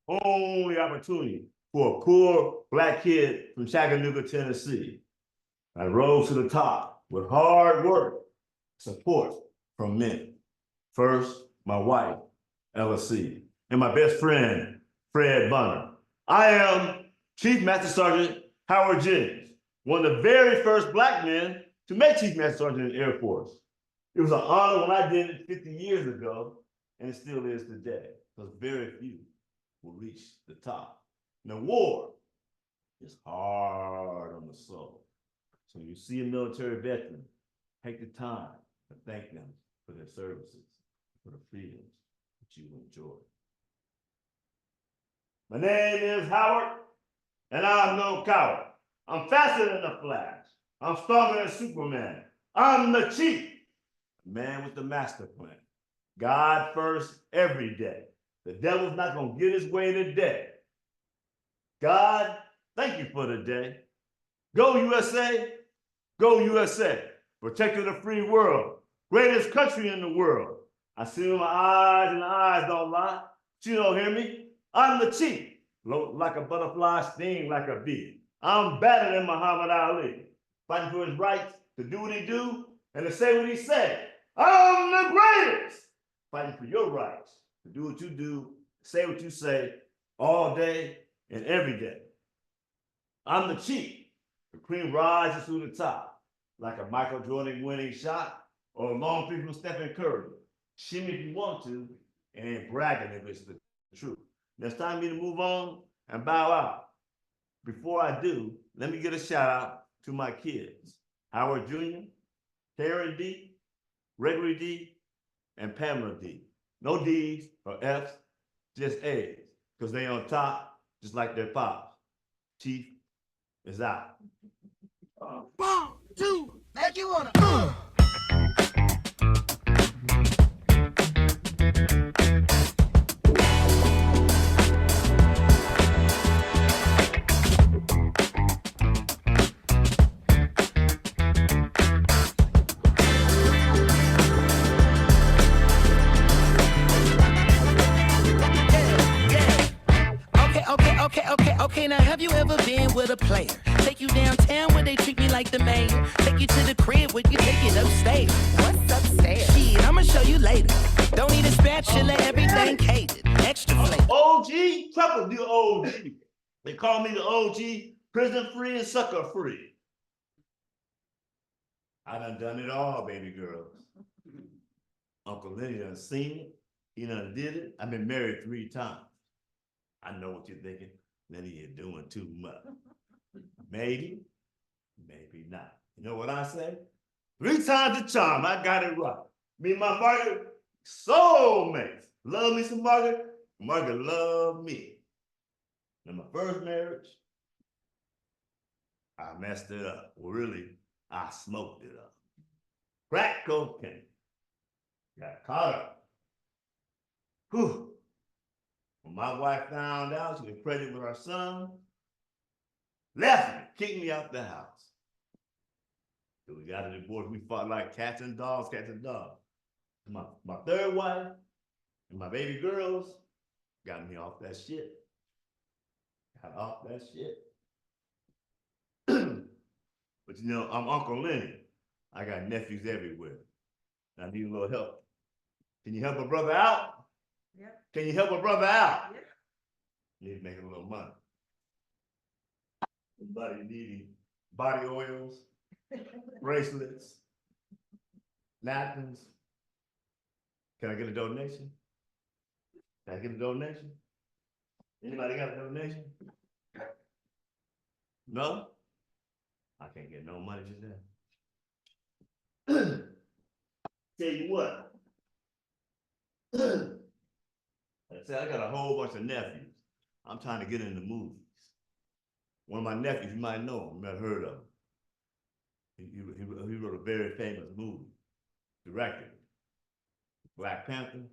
only opportunity for a poor black kid from Chattanooga, Tennessee. I rose to the top with hard work, support from men. First, my wife, Ella C., and my best friend, Fred Bunner. I am Chief Master Sergeant Howard Jennings, one of the very first black men to make Chief Master Sergeant in the Air Force. It was an honor when I did it 50 years ago, and it still is today, because very few will reach the top. Now, war is hard on the soul. So you see a military veteran, take the time to thank them for their services, for the freedoms that you enjoy. My name is Howard, and I'm no coward. I'm faster than the Flash. I'm stronger than Superman. I'm the chief, the man with the master plan. God first every day. The devil's not gonna get his way today. God, thank you for the day. Go USA, go USA. Protector of the free world, greatest country in the world. I see with my eyes and the eyes don't lie. But you don't hear me. I'm the chief. Float like a butterfly, sting like a bee. I'm better than Muhammad Ali, fighting for his rights to do what he do and to say what he said. I'm the greatest, fighting for your rights to do what you do, say what you say, all day and every day. I'm the chief. The cream rises to the top like a Michael Jordan winning shot or a long three from Stephen Curry. Shimmy if you want to, and ain't bragging if it's the truth. Now it's time for me to move on and bow out. Before I do, let me get a shout out to my kids, Howard Jr., Karen D., Gregory D., and Pamela D. No D's or F's, just A's, because they on top, just like their pops. Chief is out. 1, 2, like you wanna. Okay, now have you ever been with a player? Take you downtown where they treat me like the mayor. Take you to the crib where you take it upstairs. What's upstairs? Shit, I'ma show you later. Don't need a spatula, everything catered. Extra flavor. OG, triple the OG. They call me the OG, prison free and sucker free. I done it all, baby girls. Uncle Lenny done seen it. He done did it. I've been married 3 times. I know what you're thinking. Lenny, you're doing too much. Maybe, maybe not. You know what I say? 3 times the charm, I got it right. Me and my Margaret, soulmates. Love me some Margaret, Margaret love me. In my first marriage, I messed it up. Well, really, I smoked it up. Crack cocaine. Got caught up. Whew. When my wife found out she was pregnant with our son, left me, kicked me out the house. So we got a divorce. We fought like cats and dogs, cats and dogs. My third wife and my baby girls got me off that shit. Got off that shit. But you know, I'm Uncle Lenny. I got nephews everywhere. I need a little help. Can you help a brother out? Yeah. Can you help a brother out? Yeah. You need to make a little money. Somebody needing body oils, bracelets, napkins. Can I get a donation? Can I get a donation? Anybody got a donation? No? I can't get no money just now. Tell you what. I said, I got a whole bunch of nephews. I'm trying to get into movies. One of my nephews, you might know him, never heard of him. He wrote a very famous movie, directed. Black Panther,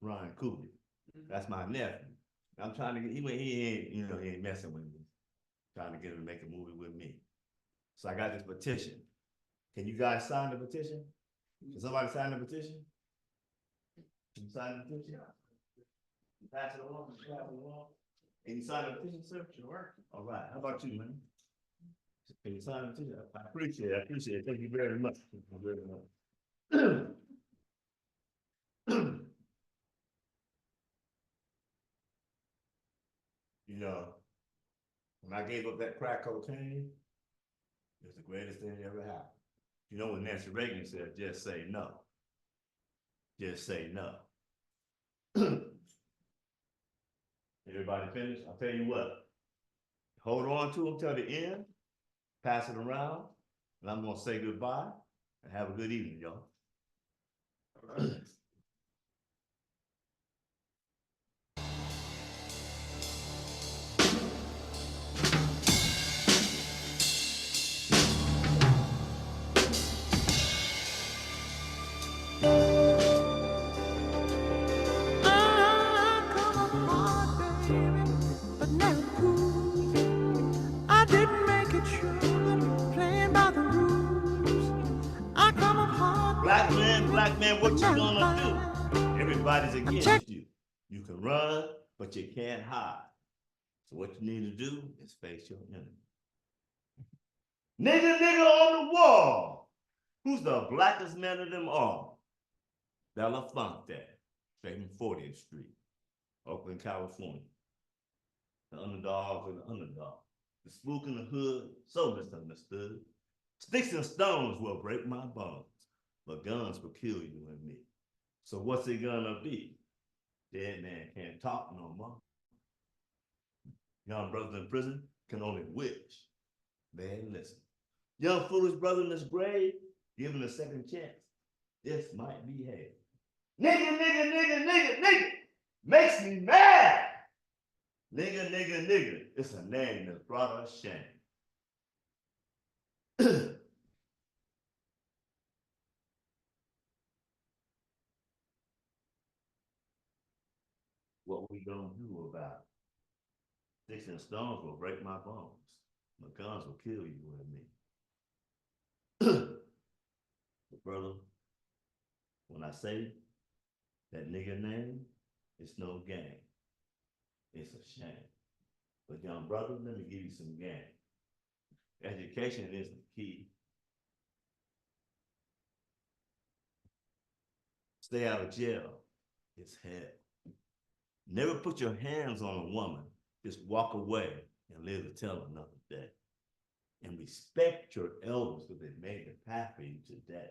Ryan Coogler. That's my nephew. I'm trying to get, he ain't messing with me. Trying to get him to make a movie with me. So I got this petition. Can you guys sign the petition? Can somebody sign the petition? Can you sign the petition? Pass it along, pass it along. Can you sign a petition, sir? Sure. All right, how about you, man? Can you sign a petition? I appreciate it, I appreciate it. Thank you very much. Thank you very much. You know, when I gave up that crack cocaine, it was the greatest thing that ever happened. You know what Nancy Reagan said, just say no. Just say no. Everybody finished? I'll tell you what. Hold on to them till the end, pass it around, and I'm gonna say goodbye and have a good evening, y'all. Black man, what you gonna do? Everybody's against you. You can run, but you can't hide. So what you need to do is face your enemy. Nigga on the wall. Who's the blackest man of them all? Belafonte, straight from 40th Street, Oakland, California. The underdogs and the underdog. The spook in the hood, so misunderstood. Sticks and stones will break my bones, but guns will kill you and me. So what's it gonna be? Dead man can't talk no more. Young brothers in prison can only wish. Man, listen. Young foolish brother in this grave, given a second chance, this might be hell. Nigga, makes me mad. Nigga, it's a name that brought us shame. What we gonna do about it? Sticks and stones will break my bones. My guns will kill you and me. But brother, when I say that nigga name, it's no game. It's a shame. But young brother, let me give you some game. Education is the key. Stay out of jail. It's hell. Never put your hands on a woman. Just walk away and live to tell another day. And respect your elders because they made the path for you today.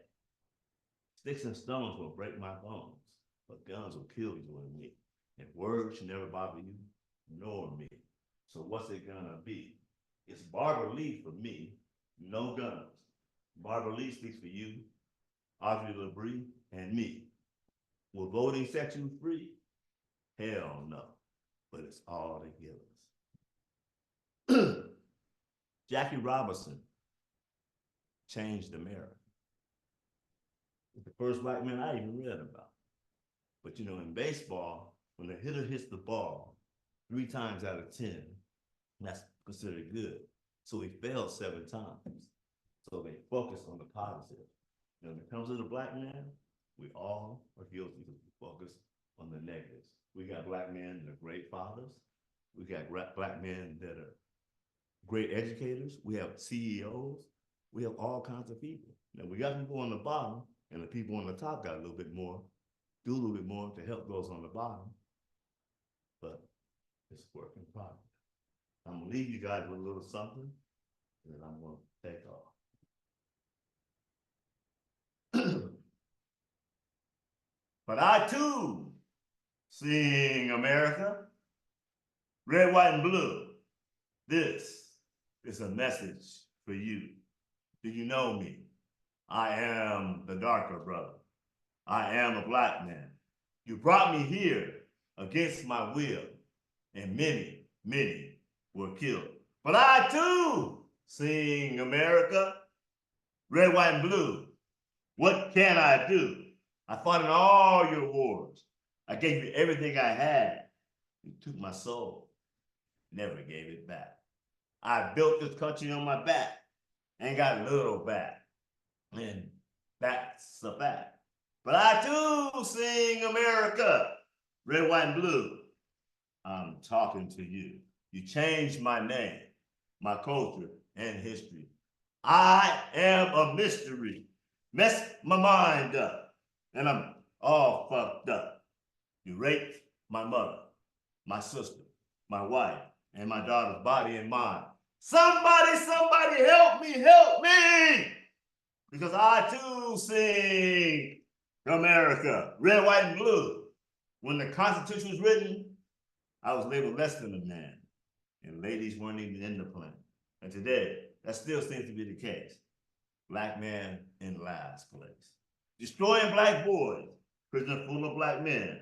Sticks and stones will break my bones, but guns will kill you and me. And words should never bother you, nor me. So what's it gonna be? It's Barbara Lee for me, no guns. Barbara Lee speaks for you, Audrey LaBrie, and me. Will voting set you free? Hell no, but it's all they give us. Jackie Robinson changed America. It's the first black man I even read about. But you know, in baseball, when the hitter hits the ball 3 times out of 10, that's considered good. So he failed 7 times. So they focus on the positive. And when it comes to the black man, we all are guilty because we focus on the negatives. We got black men that are great fathers. We got black men that are great educators. We have CEOs. We have all kinds of people. Now we got people on the bottom, and the people on the top got a little bit more, do a little bit more to help those on the bottom. But it's work in progress. I'm gonna leave you guys with a little something, and then I'm gonna take off. But I too sing America, red, white, and blue. This is a message for you. Do you know me? I am the darker brother. I am a black man. You brought me here against my will, and many, many were killed. But I too sing America, red, white, and blue. What can I do? I fought in all your wars. I gave you everything I had. You took my soul, never gave it back. I built this country on my back and got little back. And that's a fact. But I too sing America, red, white, and blue. I'm talking to you. You changed my name, my culture, and history. I am a mystery. Mess my mind up, and I'm all fucked up. You raped my mother, my sister, my wife, and my daughter's body and mind. Somebody help me! Because I too sing America, red, white, and blue. When the Constitution was written, I was labeled less than a man, and ladies weren't even in the plan. And today, that still seems to be the case. Black man in last place. Destroying black boys, prison full of black men.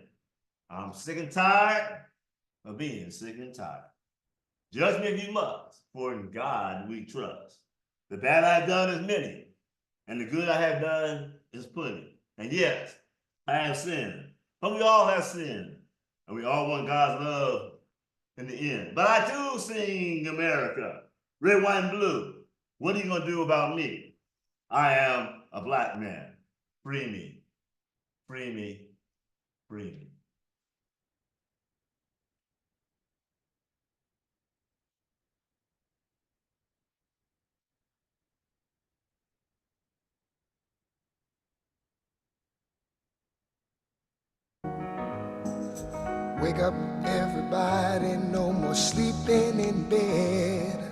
I'm sick and tired of being sick and tired. Judge me if you must, for in God we trust. The bad I've done is many, and the good I have done is plenty. And yes, I have sinned, but we all have sinned, and we all want God's love in the end. But I do sing America, red, white, and blue. What are you gonna do about me? I am a black man. Free me, free me, free me. Wake up, everybody, no more sleeping in bed.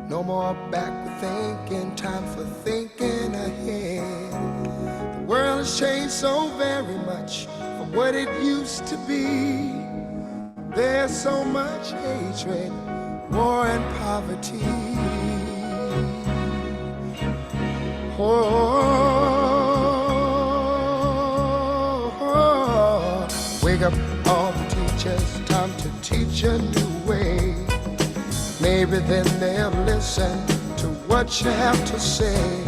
No more backward thinking, time for thinking ahead. The world has changed so very much from what it used to be. There's so much hatred, war and poverty. Wake up all the teachers, time to teach a new way. Maybe then they'll listen to what you have to say.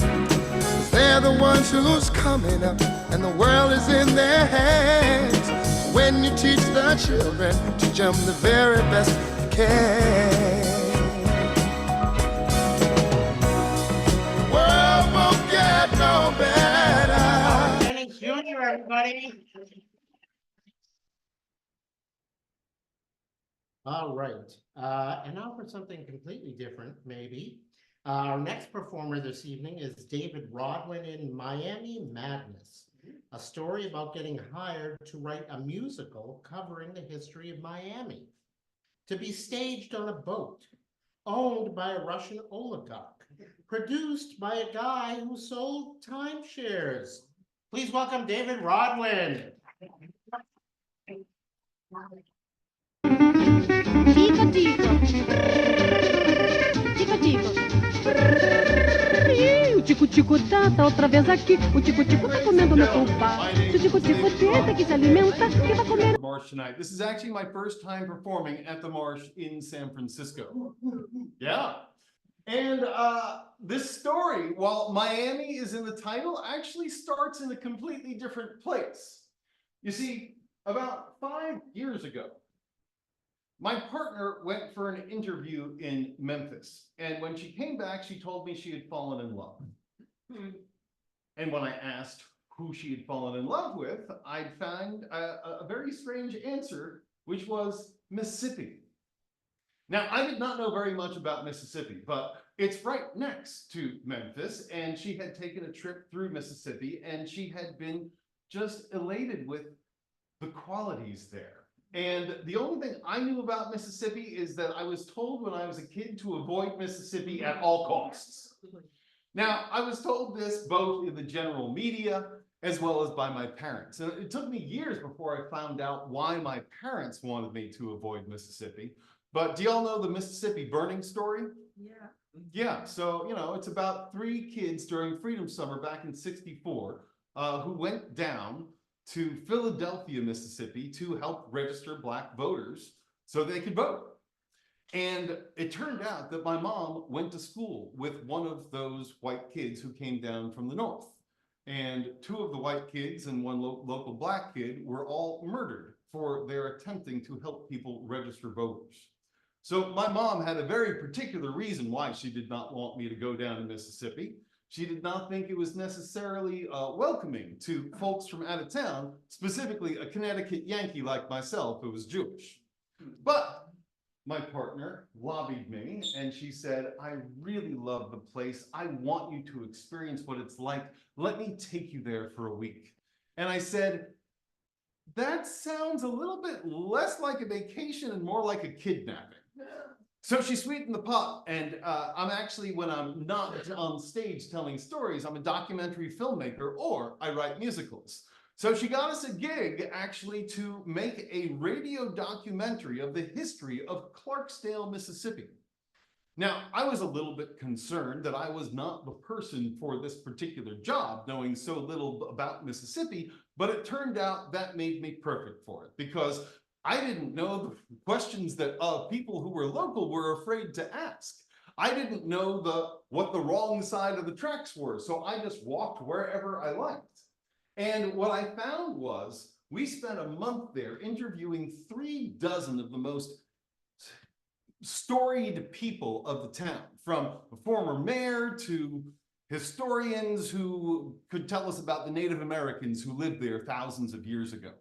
They're the ones who's coming up, and the world is in their hands. When you teach the children, teach them the very best you can. The world won't get no better. Jennings Jr., everybody. All right, and now for something completely different, maybe. Our next performer this evening is David Rodwin in Miami Madness, a story about getting hired to write a musical covering the history of Miami, to be staged on a boat, owned by a Russian oligarch, produced by a guy who sold timeshares. Please welcome David Rodwin. Tico, tico. Tico, tico. O tico-tico tá outra vez aqui. O tico-tico tá comendo meu sofá. Se o tico-tico tenta que se alimenta, que vai comer. Marsh tonight. This is actually my first time performing at the Marsh in San Francisco. Yeah. And this story, while Miami is in the title, actually starts in a completely different place. You see, about 5 years ago, my partner went for an interview in Memphis. And when she came back, she told me she had fallen in love. And when I asked who she had fallen in love with, I'd found a very strange answer, which was Mississippi. Now, I did not know very much about Mississippi, but it's right next to Memphis, and she had taken a trip through Mississippi, and she had been just elated with the qualities there. And the only thing I knew about Mississippi is that I was told when I was a kid to avoid Mississippi at all costs. Now, I was told this both in the general media as well as by my parents. And it took me years before I found out why my parents wanted me to avoid Mississippi. But do y'all know the Mississippi burning story? Yeah. Yeah, so, you know, it's about 3 kids during Freedom Summer back in '64 who went down to Philadelphia, Mississippi to help register Black voters so they could vote. And it turned out that my mom went to school with one of those white kids who came down from the north. And 2 of the white kids and 1 local Black kid were all murdered for their attempting to help people register voters. So my mom had a very particular reason why she did not want me to go down to Mississippi. She did not think it was necessarily welcoming to folks from out of town, specifically a Connecticut Yankee like myself who was Jewish. But my partner, lobbied me and she said, I really love the place. I want you to experience what it's like. Let me take you there for a week. And I said, that sounds a little bit less like a vacation and more like a kidnapping. So she sweetened the pot, and I'm actually, when I'm not on stage telling stories, I'm a documentary filmmaker or I write musicals. So she got us a gig actually to make a radio documentary of the history of Clarksdale, Mississippi. Now, I was a little bit concerned that I was not the person for this particular job, knowing so little about Mississippi, but it turned out that made me perfect for it because I didn't know the questions that people who were local were afraid to ask. I didn't know what the wrong side of the tracks were, so I just walked wherever I liked. And what I found was we spent a month there interviewing 36 of the most storied people of the town, from a former mayor to historians who could tell us about the Native Americans who lived there thousands of years ago.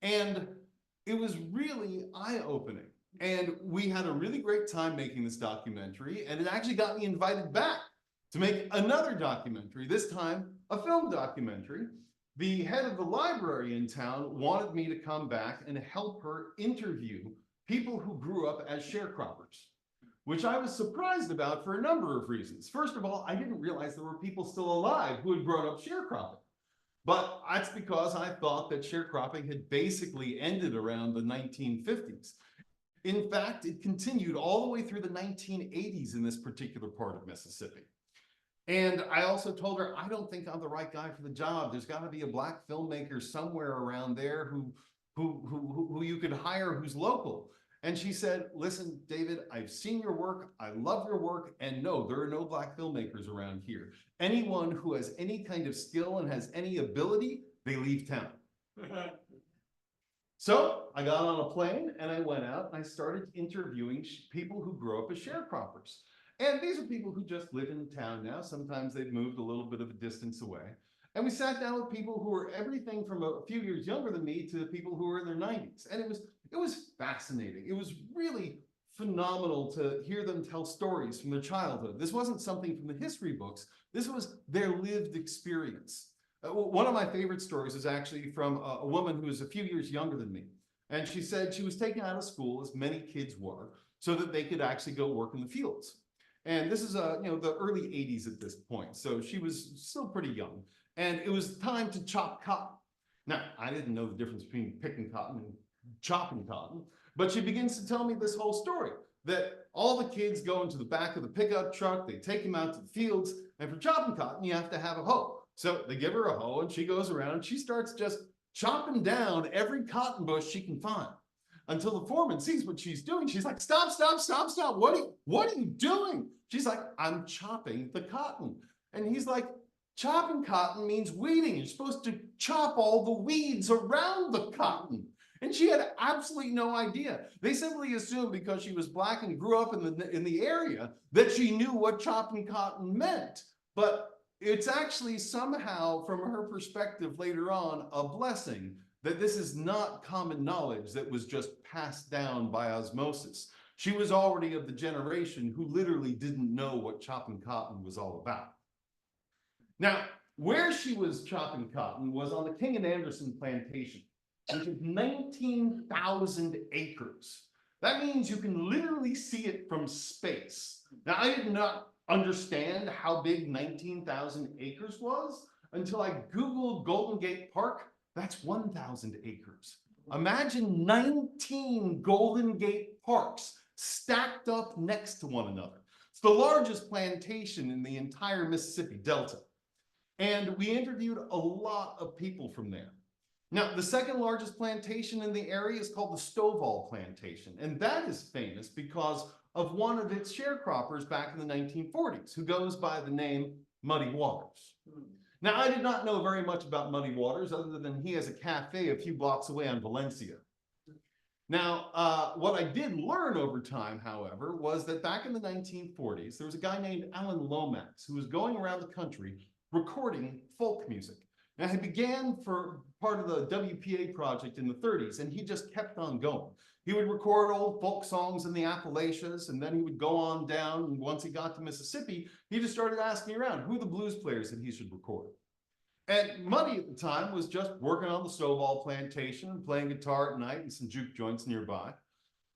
And it was really eye-opening. And we had a really great time making this documentary, and it actually got me invited back to make another documentary, this time a film documentary. The head of the library in town wanted me to come back and help her interview people who grew up as sharecroppers, which I was surprised about for a number of reasons. First of all, I didn't realize there were people still alive who had grown up sharecropping. But that's because I thought that sharecropping had basically ended around the 1950s. In fact, it continued all the way through the 1980s in this particular part of Mississippi. And I also told her, I don't think I'm the right guy for the job. There's got to be a Black filmmaker somewhere around there who you could hire who's local. And she said, listen, David, I've seen your work. I love your work. And no, there are no Black filmmakers around here. Anyone who has any kind of skill and has any ability, they leave town. So I got on a plane and I went out and I started interviewing people who grew up as sharecroppers. And these are people who just live in town now. Sometimes they've moved a little bit of a distance away. And we sat down with people who were everything from a few years younger than me to people who were in their 90s. And it was fascinating. It was really phenomenal to hear them tell stories from their childhood. This wasn't something from the history books. This was their lived experience. One of my favorite stories is actually from a woman who is a few years younger than me. And she said she was taken out of school, as many kids were, so that they could actually go work in the fields. And this is the early 80s at this point. So she was still pretty young. And it was time to chop cotton. Now, I didn't know the difference between picking cotton and chopping cotton, but she begins to tell me this whole story, that all the kids go into the back of the pickup truck, they take them out to the fields, and for chopping cotton, you have to have a hoe. So they give her a hoe and she goes around and she starts just chopping down every cotton bush she can find until the foreman sees what she's doing. She's like, stop, stop, stop, stop. What are you doing? She's like, I'm chopping the cotton. And he's like, chopping cotton means weeding. You're supposed to chop all the weeds around the cotton. And she had absolutely no idea. They simply assumed because she was Black and grew up in the area that she knew what chopping cotton meant. But it's actually somehow, from her perspective later on, a blessing that this is not common knowledge that was just passed down by osmosis. She was already of the generation who literally didn't know what chopping cotton was all about. Now, where she was chopping cotton was on the King and Anderson plantation, which is 19,000 acres. That means you can literally see it from space. Now, I did not understand how big 19,000 acres was until I Googled Golden Gate Park. That's 1,000 acres. Imagine 19 Golden Gate parks stacked up next to one another. It's the largest plantation in the entire Mississippi Delta. And we interviewed a lot of people from there. Now, the second largest plantation in the area is called the Stovall Plantation. And that is famous because of one of its sharecroppers back in the 1940s, who goes by the name Muddy Waters. Now, I did not know very much about Muddy Waters other than he has a cafe a few blocks away on Valencia. Now, what I did learn over time, however, was that back in the 1940s, there was a guy named Alan Lomax who was going around the country recording folk music. Now, he began for part of the WPA project in the 30s, and he just kept on going. He would record old folk songs in the Appalachians, and then he would go on down, and once he got to Mississippi, he just started asking around who the blues players that he should record. And Muddy at the time was just working on the Stovall plantation and playing guitar at night in some juke joints nearby.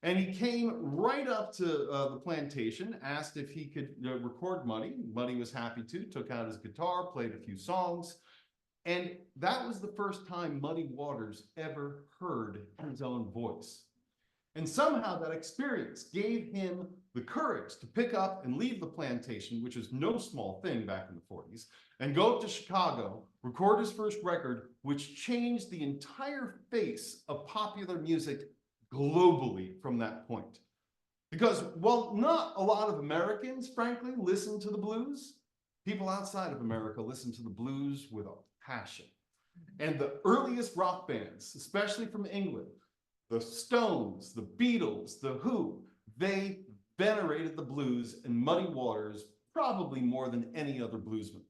And he came right up to the plantation, asked if he could record Muddy. Muddy was happy to, took out his guitar, played a few songs. And that was the first time Muddy Waters ever heard his own voice. And somehow that experience gave him the courage to pick up and leave the plantation, which was no small thing back in the 40s, and go up to Chicago, record his first record, which changed the entire face of popular music globally from that point. Because while not a lot of Americans, frankly, listen to the blues, people outside of America listen to the blues with a passion. And the earliest rock bands, especially from England, the Stones, the Beatles, the Who, they venerated the blues, and Muddy Waters probably more than any other bluesman.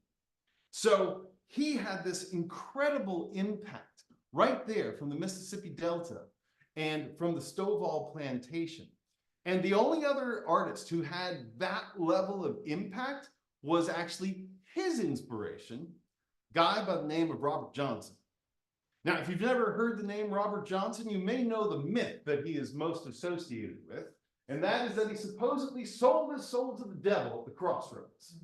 So he had this incredible impact right there from the Mississippi Delta and from the Stovall plantation. And the only other artist who had that level of impact was actually his inspiration, a guy by the name of Robert Johnson. Now, if you've never heard the name Robert Johnson, you may know the myth that he is most associated with, and that is that he supposedly sold his soul to the devil at the crossroads.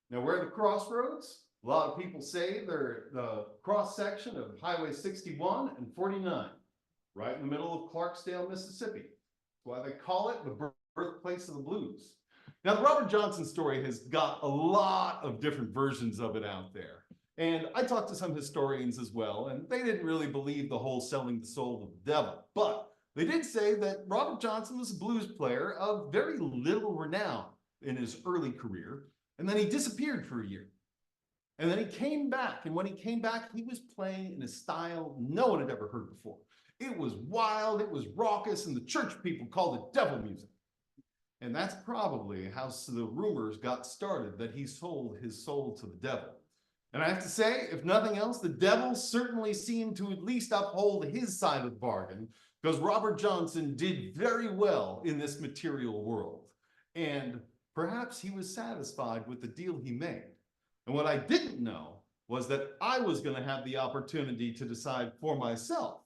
Now, where are the crossroads? A lot of people say they're the cross-section of Highway 61 and 49, right in the middle of Clarksdale, Mississippi. That's why they call it the birthplace of the blues. Now, the Robert Johnson story has got a lot of different versions of it out there. And I talked to some historians as well, and they didn't really believe the whole selling the soul to the devil. But they did say that Robert Johnson was a blues player of very little renown in his early career, and then he disappeared for a year. And then he came back, and when he came back, he was playing in a style no one had ever heard before. It was wild, it was raucous, and the church people called it devil music. And that's probably how the rumors got started that he sold his soul to the devil. And I have to say, if nothing else, the devil certainly seemed to at least uphold his side of the bargain, because Robert Johnson did very well in this material world. And perhaps he was satisfied with the deal he made. And what I didn't know was that I was going to have the opportunity to decide for myself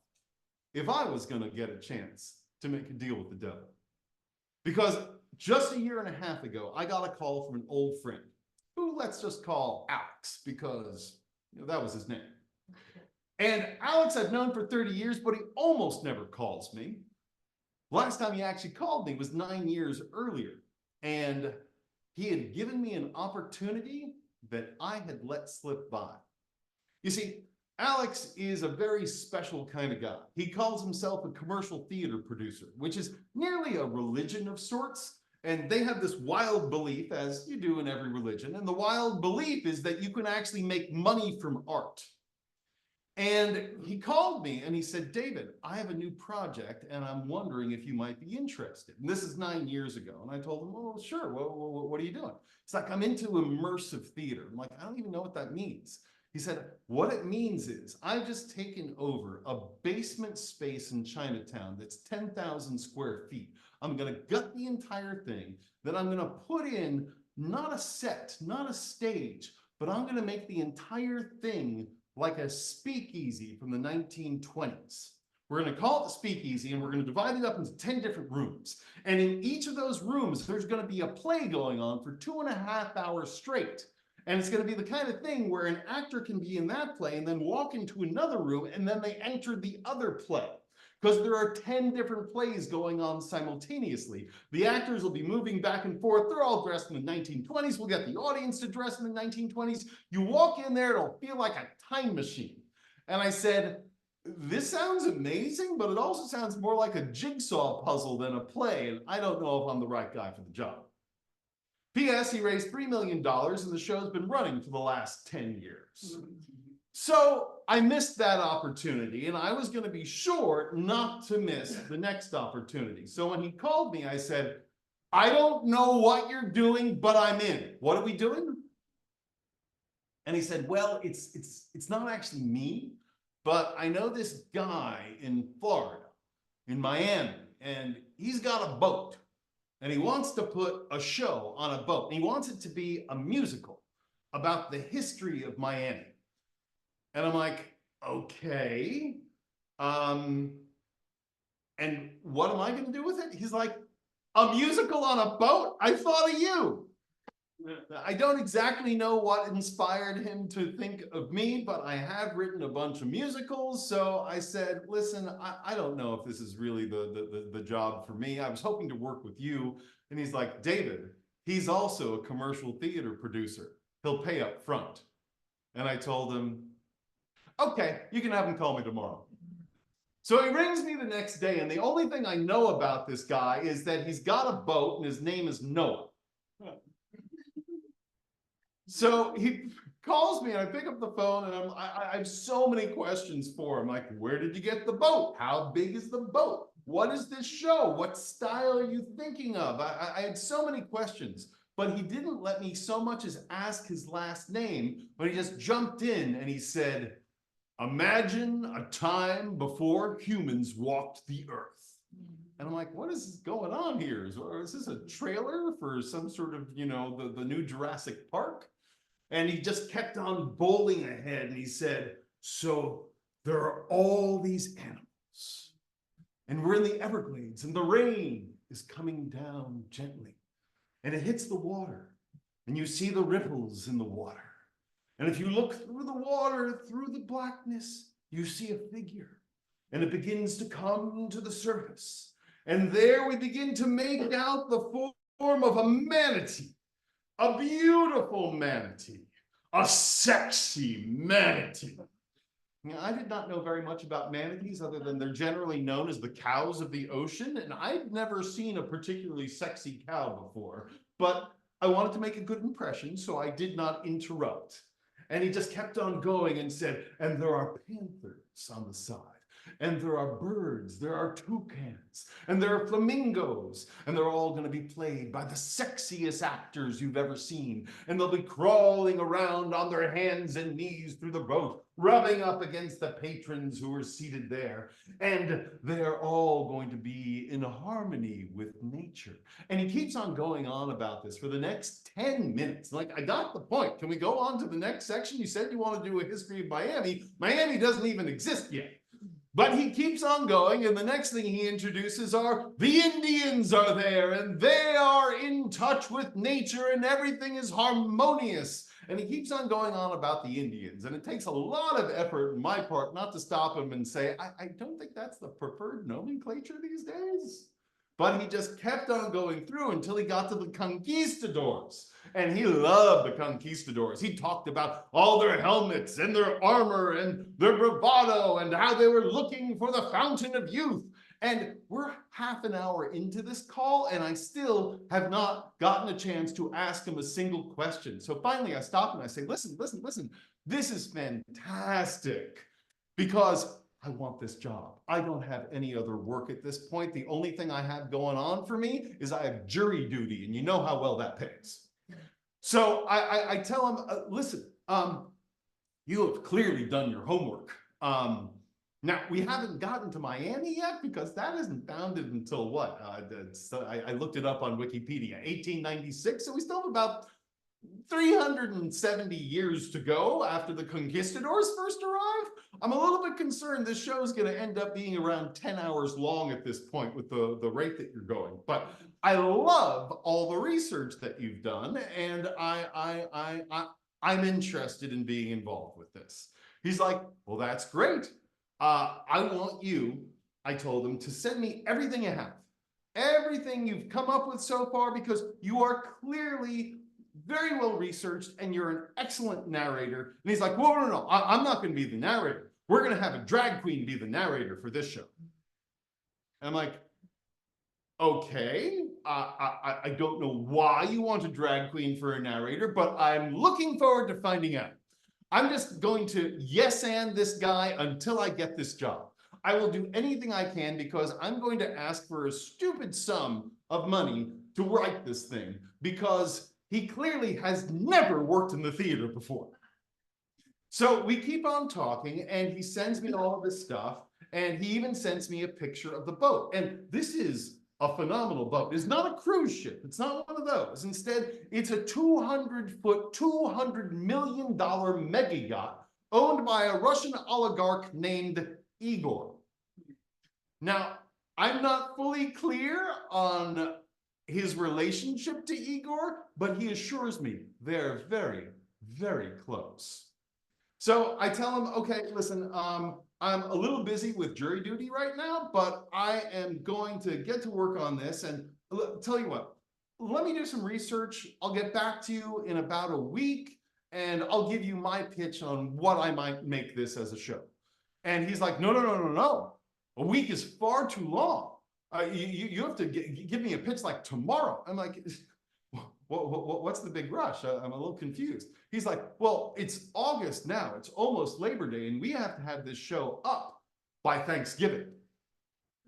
if I was going to get a chance to make a deal with the devil. Because just a year and a half ago, I got a call from an old friend, who let's just call Alex, because that was his name. And Alex I've known for 30 years, but he almost never calls me. Last time he actually called me was 9 years earlier. And he had given me an opportunity that I had let slip by. You see, Alex is a very special kind of guy. He calls himself a commercial theater producer, which is nearly a religion of sorts. And they have this wild belief, as you do in every religion, and the wild belief is that you can actually make money from art. And he called me and he said, David, I have a new project and I'm wondering if you might be interested. And this is 9 years ago. And I told him, well, sure, what are you doing? It's like, I'm into immersive theater. I'm like, I don't even know what that means. He said, what it means is I've just taken over a basement space in Chinatown that's 10,000 square feet. I'm going to gut the entire thing. Then I'm going to put in not a set, not a stage, but I'm going to make the entire thing like a speakeasy from the 1920s. We're going to call it the speakeasy, and we're going to divide it up into 10 different rooms. And in each of those rooms, there's going to be a play going on for 2.5 hours straight. And it's going to be the kind of thing where an actor can be in that play and then walk into another room and then they enter the other play. Because there are 10 different plays going on simultaneously. The actors will be moving back and forth. They're all dressed in the 1920s. We'll get the audience to dress in the 1920s. You walk in there, it'll feel like a time machine. And I said, this sounds amazing, but it also sounds more like a jigsaw puzzle than a play. And I don't know if I'm the right guy for the job. P.S. He raised $3 million and the show's been running for the last 10 years. So I missed that opportunity and I was going to be sure not to miss the next opportunity. So when he called me, I said, I don't know what you're doing, but I'm in. What are we doing? And he said, well, it's not actually me, but I know this guy in Florida, in Miami, and he's got a boat. And he wants to put a show on a boat. And he wants it to be a musical about the history of Miami. And I'm like, okay. And what am I going to do with it? He's like, a musical on a boat? I thought of you. I don't exactly know what inspired him to think of me, but I have written a bunch of musicals. So I said, listen, I don't know if this is really the job for me. I was hoping to work with you. And he's like, David, he's also a commercial theater producer. He'll pay up front. And I told him, okay, you can have him call me tomorrow. So he rings me the next day, and the only thing I know about this guy is that he's got a boat and his name is Noah. So he calls me and I pick up the phone and I have so many questions for him. Like, where did you get the boat? How big is the boat? What is this show? What style are you thinking of? I had so many questions, but he didn't let me so much as ask his last name, but he just jumped in and he said, imagine a time before humans walked the earth. And I'm like, what is going on here? Is this a trailer for some sort of, the new Jurassic Park? And he just kept on bowling ahead and he said, so there are all these animals and we're in the Everglades and the rain is coming down gently and it hits the water and you see the ripples in the water. And if you look through the water, through the blackness, you see a figure and it begins to come to the surface. And there we begin to make out the form of a manatee. A beautiful manatee, a sexy manatee. I did not know very much about manatees other than they're generally known as the cows of the ocean. And I'd never seen a particularly sexy cow before, but I wanted to make a good impression, so I did not interrupt. And he just kept on going and said, and there are panthers on the side. And there are birds, there are toucans, and there are flamingos, and they're all going to be played by the sexiest actors you've ever seen. And they'll be crawling around on their hands and knees through the boat, rubbing up against the patrons who are seated there. And they're all going to be in harmony with nature. And he keeps on going on about this for the next 10 minutes. Like, I got the point. Can we go on to the next section? You said you want to do a history of Miami. Miami doesn't even exist yet. But he keeps on going, and the next thing he introduces are the Indians are there, and they are in touch with nature, and everything is harmonious. And he keeps on going on about the Indians, and it takes a lot of effort on my part not to stop him and say, I don't think that's the preferred nomenclature these days. But he just kept on going through until he got to the conquistadors. And he loved the conquistadors. He talked about all their helmets and their armor and their bravado and how they were looking for the fountain of youth. And we're half an hour into this call, and I still have not gotten a chance to ask him a single question. So finally I stop and I say, listen, this is fantastic because I want this job. I don't have any other work at this point. The only thing I have going on for me is I have jury duty, and you know how well that pays. So I tell him, listen, you have clearly done your homework. Now, we haven't gotten to Miami yet because that isn't founded until what? I looked it up on Wikipedia, 1896. So we still have about 370 years to go after the conquistadors first arrived. I'm a little bit concerned this show is going to end up being around 10 hours long at this point with the rate that you're going. But I love all the research that you've done, and I'm interested in being involved with this. He's like, well, that's great. I want you, I told him, to send me everything you have, everything you've come up with so far, because you are clearly very well researched and you're an excellent narrator. And he's like, whoa, no, I'm not going to be the narrator. We're going to have a drag queen be the narrator for this show. And I'm like, okay, I don't know why you want a drag queen for a narrator, but I'm looking forward to finding out. I'm just going to yes and this guy until I get this job. I will do anything I can because I'm going to ask for a stupid sum of money to write this thing because he clearly has never worked in the theater before. So we keep on talking and he sends me all of this stuff and he even sends me a picture of the boat. And this is a phenomenal boat. It's not a cruise ship. It's not one of those. Instead, it's a 200-foot, $200 million mega yacht owned by a Russian oligarch named Igor. Now, I'm not fully clear on his relationship to Igor, but he assures me they're very, very close. So I tell him, okay, listen, I'm a little busy with jury duty right now, but I am going to get to work on this. And tell you what, let me do some research. I'll get back to you in about a week and I'll give you my pitch on what I might make this as a show. And he's like, no. A week is far too long. You have to give me a pitch like tomorrow. I'm like, what's the big rush? I'm a little confused. He's like, well, it's August now. It's almost Labor Day, and we have to have this show up by Thanksgiving.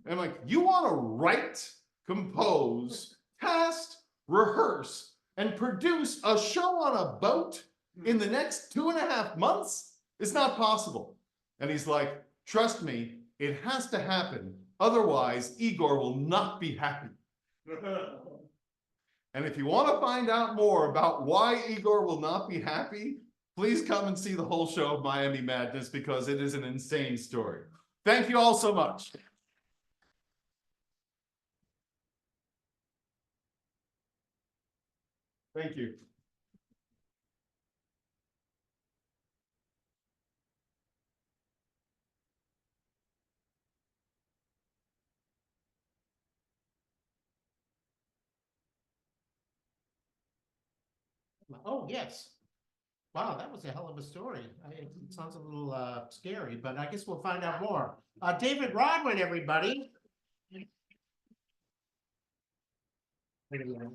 And I'm like, you want to write, compose, cast, rehearse, and produce a show on a boat in the next 2.5 months? It's not possible. And he's like, trust me, it has to happen. Otherwise, Igor will not be happy. And if you want to find out more about why Igor will not be happy, please come and see the whole show of Miami Madness because it is an insane story. Thank you all so much. Thank you. Oh, yes. Wow, that was a hell of a story. It sounds a little scary, but I guess we'll find out more. David Rodwin, everybody. Wait a minute.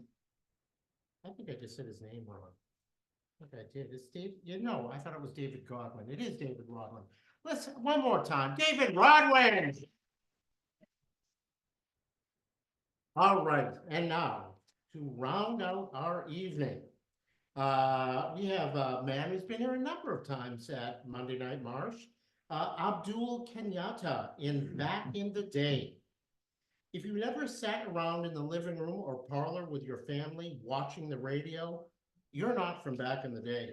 I think I just said his name wrong. I think I did. It's Dave. I thought it was David Godwin. It is David Rodwin. Let's one more time. David Rodwin. All right, and now to round out our evening. We have a man who's been here a number of times at Monday Night Marsh, Abdul Kenyatta in Back in the Day. If you never sat around in the living room or parlor with your family watching the radio, you're not from back in the day.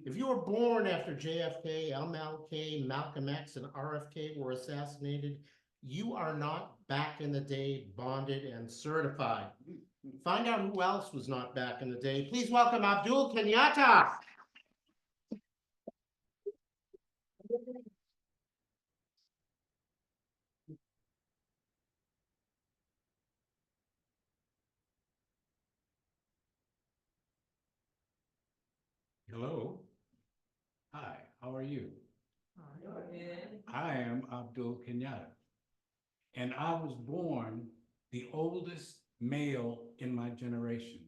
If you were born after JFK, MLK, Malcolm X, and RFK were assassinated, you are not back in the day, bonded and certified. Find out who else was not back in the day. Please welcome Abdul Kenyatta. Hello. Hi, how are you? I am Abdul Kenyatta. And I was born the oldest male in my generation.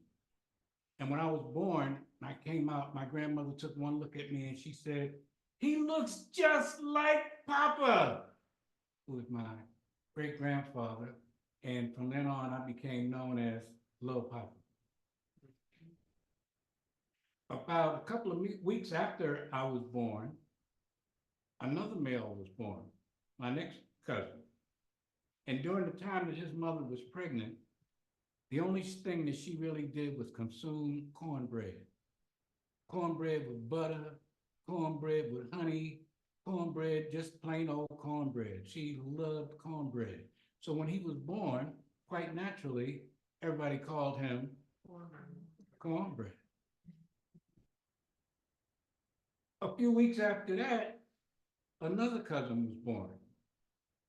And when I was born, I came out, my grandmother took one look at me and she said, "He looks just like Papa," who was my great-grandfather. And from then on, I became known as Lil Papa. About a couple of weeks after I was born, another male was born, my next cousin. And during the time that his mother was pregnant, the only thing that she really did was consume cornbread. Cornbread with butter, cornbread with honey, cornbread, just plain old cornbread. She loved cornbread. So when he was born, quite naturally, everybody called him cornbread. A few weeks after that, another cousin was born.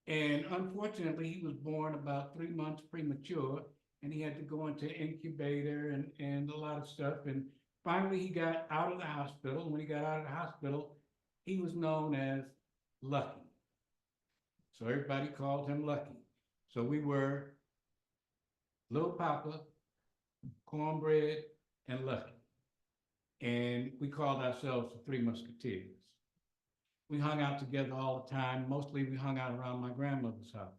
And unfortunately, he was born about 3 months premature, and he had to go into incubator and a lot of stuff. And finally, he got out of the hospital. When he got out of the hospital, he was known as Lucky. So everybody called him Lucky. So we were Lil Papa, Cornbread, and Lucky. And we called ourselves the Three Musketeers. We hung out together all the time. Mostly we hung out around my grandmother's house.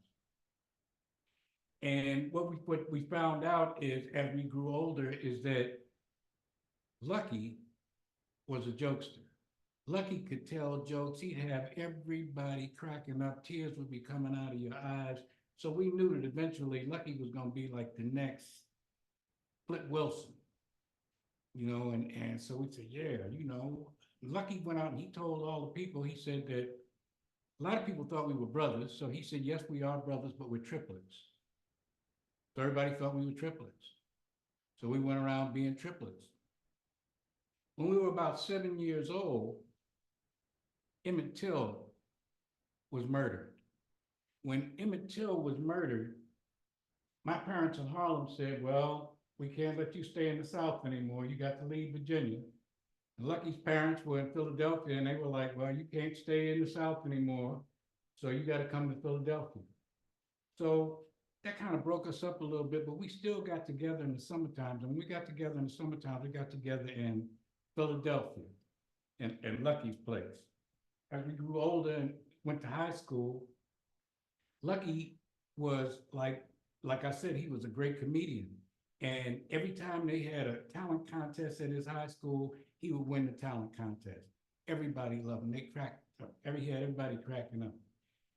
And what we found out is, as we grew older, is that Lucky was a jokester. Lucky could tell jokes. He'd have everybody cracking up. Tears would be coming out of your eyes. So we knew that eventually Lucky was gonna be like the next Flip Wilson. And so we said, yeah, Lucky went out and he told all the people, he said that a lot of people thought we were brothers. So he said, yes, we are brothers, but we're triplets. So everybody thought we were triplets. So we went around being triplets. When we were about 7 years old, Emmett Till was murdered. When Emmett Till was murdered, my parents in Harlem said, well, we can't let you stay in the South anymore. You got to leave Virginia. And Lucky's parents were in Philadelphia and they were like, well, you can't stay in the South anymore. So you got to come to Philadelphia. So that kind of broke us up a little bit, but we still got together in the summertime. And when we got together in the summertime, we got together in Philadelphia and Lucky's place. As we grew older and went to high school, Lucky was like I said, he was a great comedian. And every time they had a talent contest at his high school, he would win the talent contest. Everybody loved him. They cracked up. He had everybody cracking up.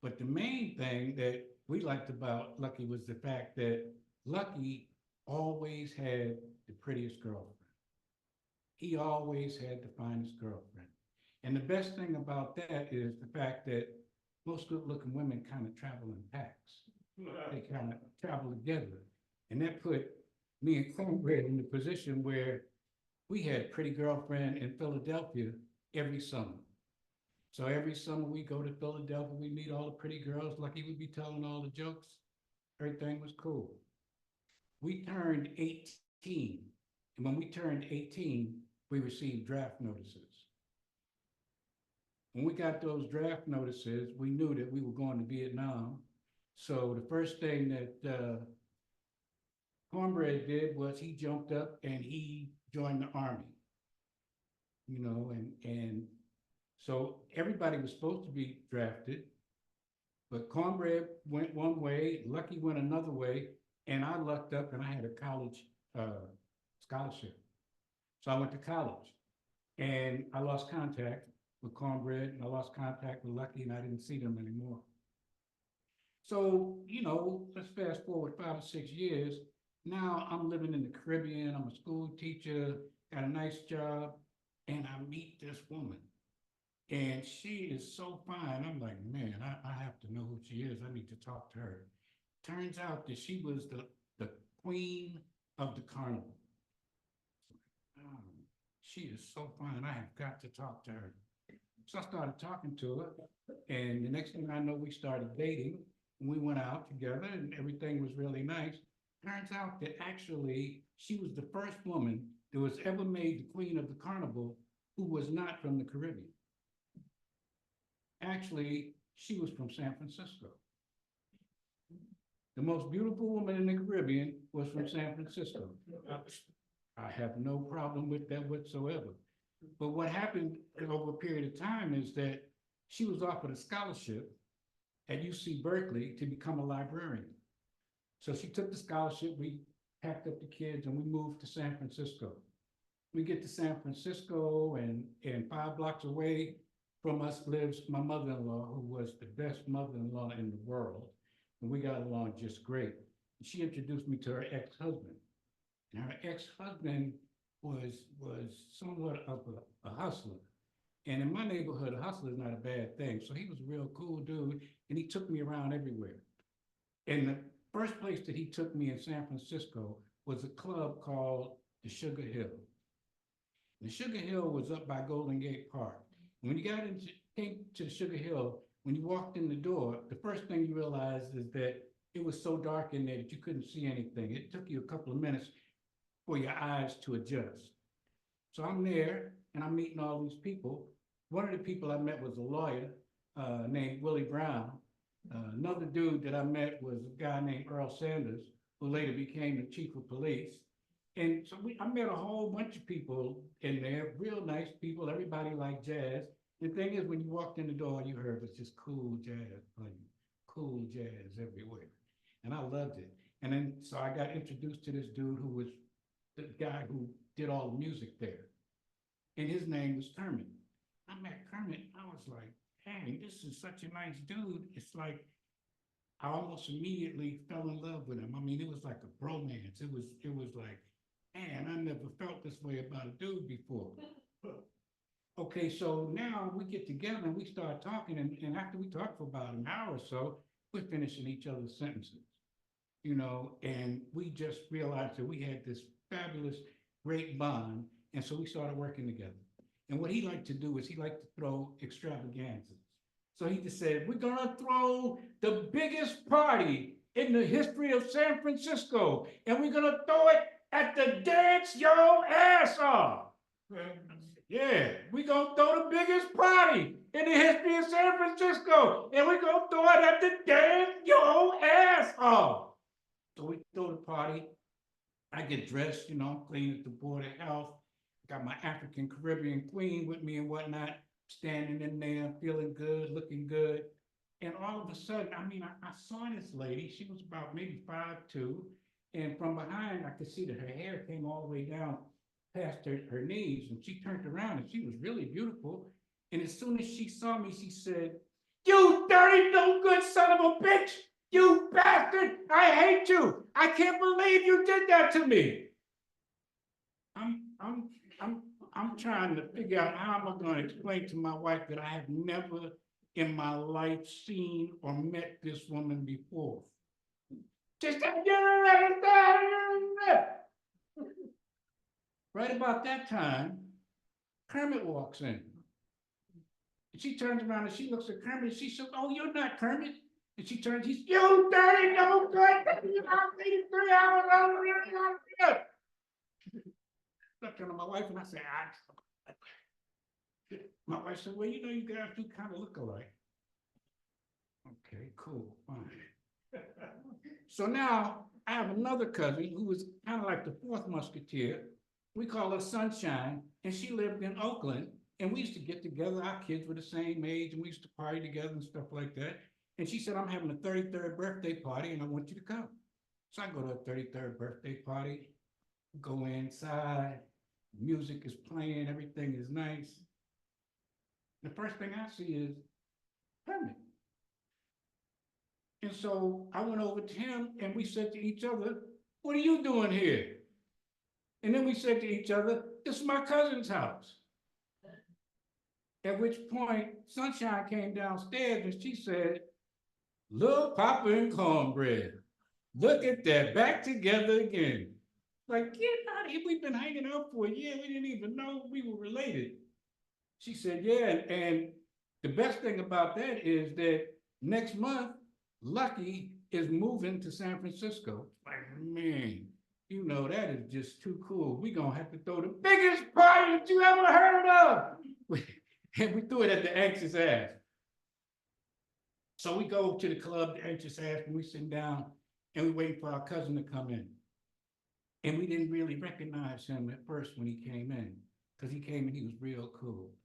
But the main thing that we liked about Lucky was the fact that Lucky always had the prettiest girlfriend. He always had the finest girlfriend. And the best thing about that is the fact that most good-looking women kind of travel in packs. They kind of travel together. And that put me and Cornbread in the position where we had a pretty girlfriend in Philadelphia every summer. So every summer we go to Philadelphia, we meet all the pretty girls. Lucky would be telling all the jokes. Everything was cool. We turned 18. And when we turned 18, we received draft notices. When we got those draft notices, we knew that we were going to Vietnam. So the first thing that Cornbread did was he jumped up and he joined the Army. And so everybody was supposed to be drafted, but Cornbread went one way, Lucky went another way, and I lucked up and I had a college scholarship. So I went to college and I lost contact with Cornbread and I lost contact with Lucky and I didn't see them anymore. So, let's fast forward 5 or 6 years. Now I'm living in the Caribbean. I'm a school teacher, got a nice job, and I meet this woman. And she is so fine. I'm like, man, I have to know who she is. I need to talk to her. Turns out that she was the queen of the carnival. She is so fine. I have got to talk to her. So I started talking to her. And the next thing I know, we started dating. We went out together and everything was really nice. Turns out that actually she was the first woman that was ever made the queen of the carnival who was not from the Caribbean. Actually, she was from San Francisco. The most beautiful woman in the Caribbean was from San Francisco. I have no problem with that whatsoever. But what happened over a period of time is that she was offered a scholarship at UC Berkeley to become a librarian. So she took the scholarship, we packed up the kids and we moved to San Francisco. We get to San Francisco and 5 blocks away from us lives my mother-in-law, who was the best mother-in-law in the world. And we got along just great. And she introduced me to her ex-husband. And her ex-husband was somewhat of a hustler. And in my neighborhood, a hustler is not a bad thing. So he was a real cool dude and he took me around everywhere. And the first place that he took me in San Francisco was a club called the Sugar Hill. The Sugar Hill was up by Golden Gate Park. When you came to the Sugar Hill, when you walked in the door, the first thing you realized is that it was so dark in there that you couldn't see anything. It took you a couple of minutes for your eyes to adjust. So I'm there and I'm meeting all these people. One of the people I met was a lawyer named Willie Brown. Another dude that I met was a guy named Earl Sanders, who later became the chief of police. And so I met a whole bunch of people in there, real nice people. Everybody liked jazz. The thing is, when you walked in the door, all you heard was just cool jazz playing, cool jazz everywhere. And I loved it. And then, so I got introduced to this dude who was the guy who did all the music there. And his name was Terman. I met Kermit, I was like, dang, this is such a nice dude. It's like, I almost immediately fell in love with him. I mean, it was like a bromance. It was like, man, I never felt this way about a dude before. Okay, so now we get together and we start talking, and after we talk for about an hour or so, we're finishing each other's sentences, you know, and we just realized that we had this fabulous, great bond, and so we started working together. And what he liked to do is he liked to throw extravaganzas. So he just said, we're gonna throw the biggest party in the history of San Francisco, and we're gonna throw it at the Dance Your Ass Off. Yeah, we're gonna throw the biggest party in the history of San Francisco, and we're gonna throw it at the Dance Your Ass Off. So we throw the party. I get dressed, you know, clean at the Board of Health. Got my African Caribbean queen with me and whatnot, standing in there, feeling good, looking good. And all of a sudden, I mean, I saw this lady, she was about maybe 5'2", and from behind, I could see that her hair came all the way down past her knees, and she turned around and she was really beautiful. And as soon as she saw me, she said, "You dirty, no good son of a bitch! You bastard! I hate you! I can't believe you did that to me!" I'm trying to figure out how am I going to explain to my wife that I have never in my life seen or met this woman before. Just right about that time, Kermit walks in. She turns around and she looks at Kermit and she says, "Oh, you're not Kermit." And she turns, he's, "You dirty, no good, I'll leave 3 hours, I'll leave." Looked at my wife and I said, my wife said, "Well, you know, you guys do kind of look alike." Okay, cool, fine. So now I have another cousin who was kind of like the fourth musketeer. We call her Sunshine, and she lived in Oakland. And we used to get together, our kids were the same age, and we used to party together and stuff like that. And she said, "I'm having a 33rd birthday party, and I want you to come." So I go to a 33rd birthday party, go inside, music is playing, everything is nice. The first thing I see is Kermit. And so I went over to him and we said to each other, "What are you doing here?" And then we said to each other, "This is my cousin's house." At which point Sunshine came downstairs and she said, "Little Papa and Cornbread, look at that, back together again." Like, get out of here, we've been hanging out for a year, we didn't even know we were related. She said, "Yeah, and the best thing about that is that next month, Lucky is moving to San Francisco." Like, man, you know, that is just too cool. We're gonna have to throw the biggest party that you ever heard of. And we threw it at the Anxious Ass. So we go to the club, the Anxious Ass, and we sit down and we wait for our cousin to come in. And we didn't really recognize him at first when he came in, because he came in, he was real cool.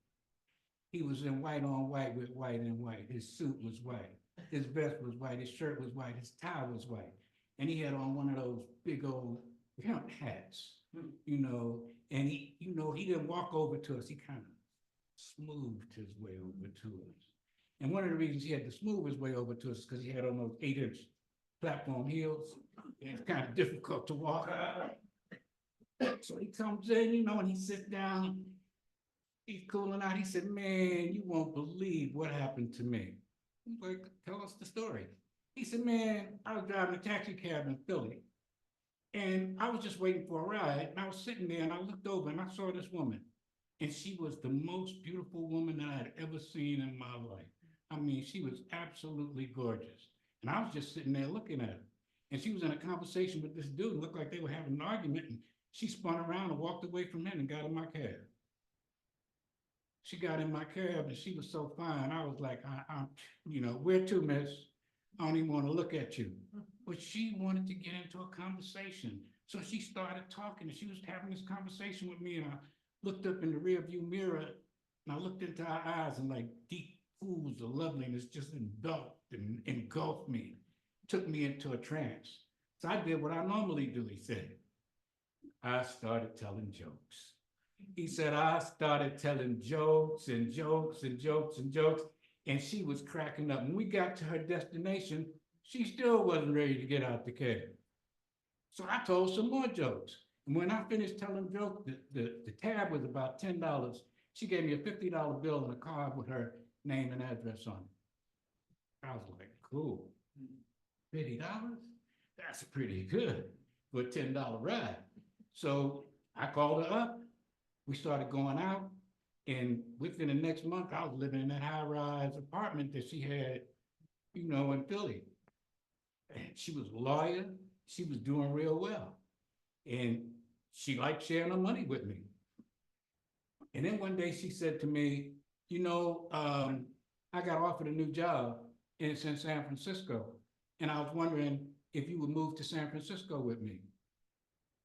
He was in white on white with white and white. His suit was white. His vest was white. His shirt was white. His tie was white. And he had on one of those big old pimp hats, you know, and he, you know, he didn't walk over to us. He kind of smoothed his way over to us. And one of the reasons he had to smooth his way over to us is because he had on those 8-inch platform heels. And it's kind of difficult to walk. So he comes in, you know, and he sits down. He's cooling out. He said, "Man, you won't believe what happened to me." I'm like, "Tell us the story." He said, "Man, I was driving a taxi cab in Philly, and I was just waiting for a ride, and I was sitting there, and I looked over, and I saw this woman, and she was the most beautiful woman that I had ever seen in my life. I mean, she was absolutely gorgeous, and I was just sitting there looking at her, and she was in a conversation with this dude, and looked like they were having an argument, and she spun around and walked away from him and got in my cab. She got in my cab and she was so fine. I was like, I'm, you know, "Where to, miss? I don't even want to look at you." But she wanted to get into a conversation. So she started talking and she was having this conversation with me, and I looked up in the rearview mirror and I looked into her eyes, and like deep pools of loveliness just enveloped and engulfed me, took me into a trance. So I did what I normally do, he said. I started telling jokes. He said, I started telling jokes and jokes and jokes and jokes, and she was cracking up. When we got to her destination, she still wasn't ready to get out the cab. So I told some more jokes. And when I finished telling jokes, the tab was about $10. She gave me a $50 bill and a card with her name and address on it. I was like, cool. $50? That's pretty good for a $10 ride. So I called her up. We started going out. And within the next month, I was living in that high-rise apartment that she had, in Philly. And she was a lawyer. She was doing real well. And she liked sharing her money with me. And then one day she said to me, I got offered a new job and it's in San Francisco. And I was wondering if you would move to San Francisco with me.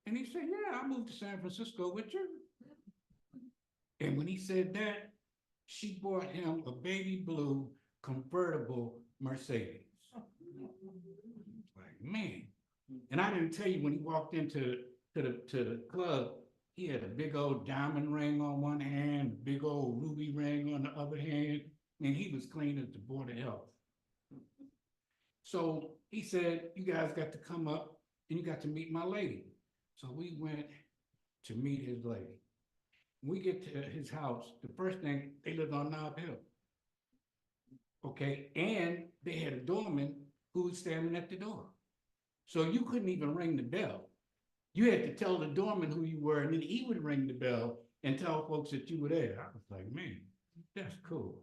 And he said, yeah, I'll move to San Francisco with you. And when he said that, she bought him a baby blue convertible Mercedes. Like, man. And I didn't tell you when he walked into the club, he had a big old diamond ring on one hand, a big old ruby ring on the other hand, and he was clean as the Board of Health. So he said, you guys got to come up and you got to meet my lady. So we went to meet his lady. When we get to his house, the first thing, they lived on Nob Hill. Okay, and they had a doorman who was standing at the door. So you couldn't even ring the bell. You had to tell the doorman who you were, and then he would ring the bell and tell folks that you were there. I was like, man, that's cool.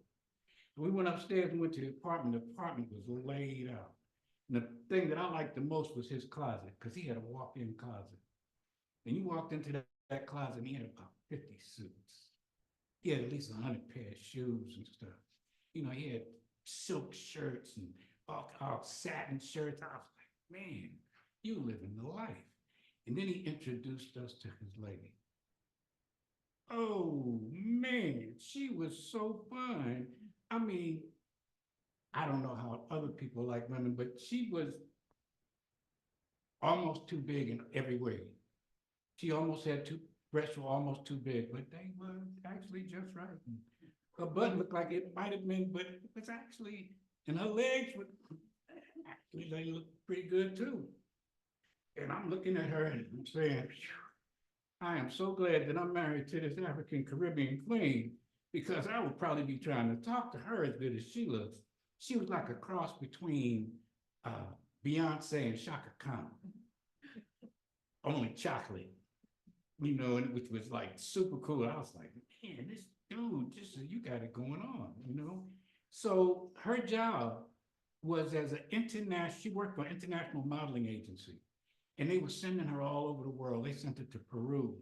We went upstairs and went to the apartment. The apartment was laid out. And the thing that I liked the most was his closet, because he had a walk-in closet. And you walked into that closet and he had about 50 suits. He had at least 100 pair of shoes and stuff. He had silk shirts and all satin shirts. I was like, man, you living the life. And then he introduced us to his lady. Oh, man, she was so fine. I mean, I don't know how other people like women, but she was almost too big in every way. She almost had breasts were almost too big, but they were actually just right. Her butt looked like it might have been, but it was actually, and her legs were actually, they looked pretty good too. And I'm looking at her and I'm saying, I am so glad that I'm married to this African Caribbean queen, because I would probably be trying to talk to her as good as she looks. She was like a cross between Beyonce and Chaka Khan. Only chocolate, which was like super cool. I was like, man, this dude, you got it going on, So her job was as she worked for an international modeling agency. And they were sending her all over the world. They sent her to Peru.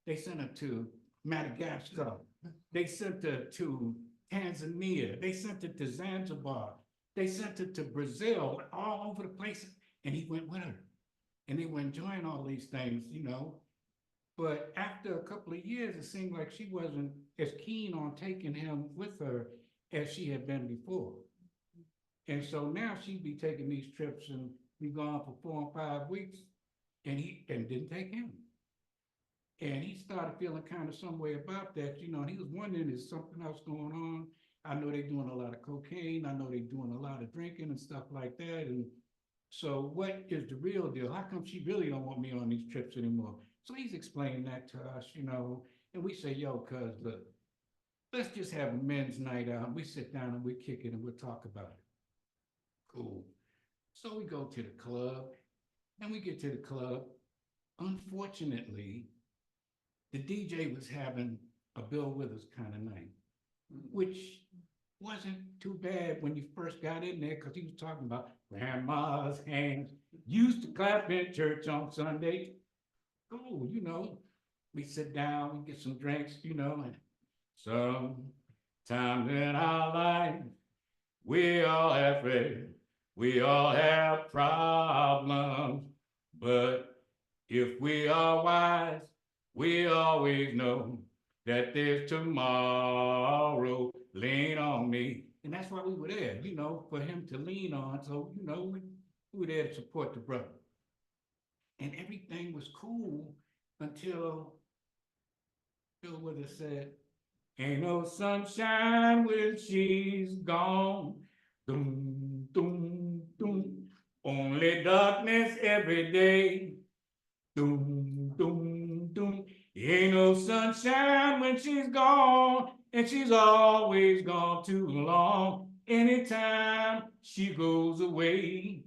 They sent her to Madagascar. They sent her to Tanzania. They sent her to Zanzibar. They sent her to Brazil, all over the place. And he went with her. And they were enjoying all these things, But after a couple of years, it seemed like she wasn't as keen on taking him with her as she had been before. And so now she'd be taking these trips and be gone for 4 and 5 weeks. And didn't take him. And he started feeling kind of some way about that, and he was wondering, is something else going on? I know they're doing a lot of cocaine. I know they're doing a lot of drinking and stuff like that. And so what is the real deal? How come she really don't want me on these trips anymore? So he's explaining that to us, and we say, yo, cuz look, let's just have a men's night out. We sit down and we kick it and we'll talk about it. Cool. So we go to the club. And we get to the club. Unfortunately, the DJ was having a Bill Withers kind of night, which wasn't too bad when you first got in there, because he was talking about grandma's hands used to clap in church on Sunday. Oh, we sit down, we get some drinks, and sometimes in our life, we all have faith. We all have problems, but if we are wise, we always know that there's tomorrow. Lean on me. And that's why we were there, for him to lean on. So, we were there to support the brother. And everything was cool until Bill Withers said, ain't no sunshine when she's gone. Doom, doom, doom. Only darkness every day. Doom, doom, doom. Ain't no sunshine when she's gone, and she's always gone too long. Anytime she goes away.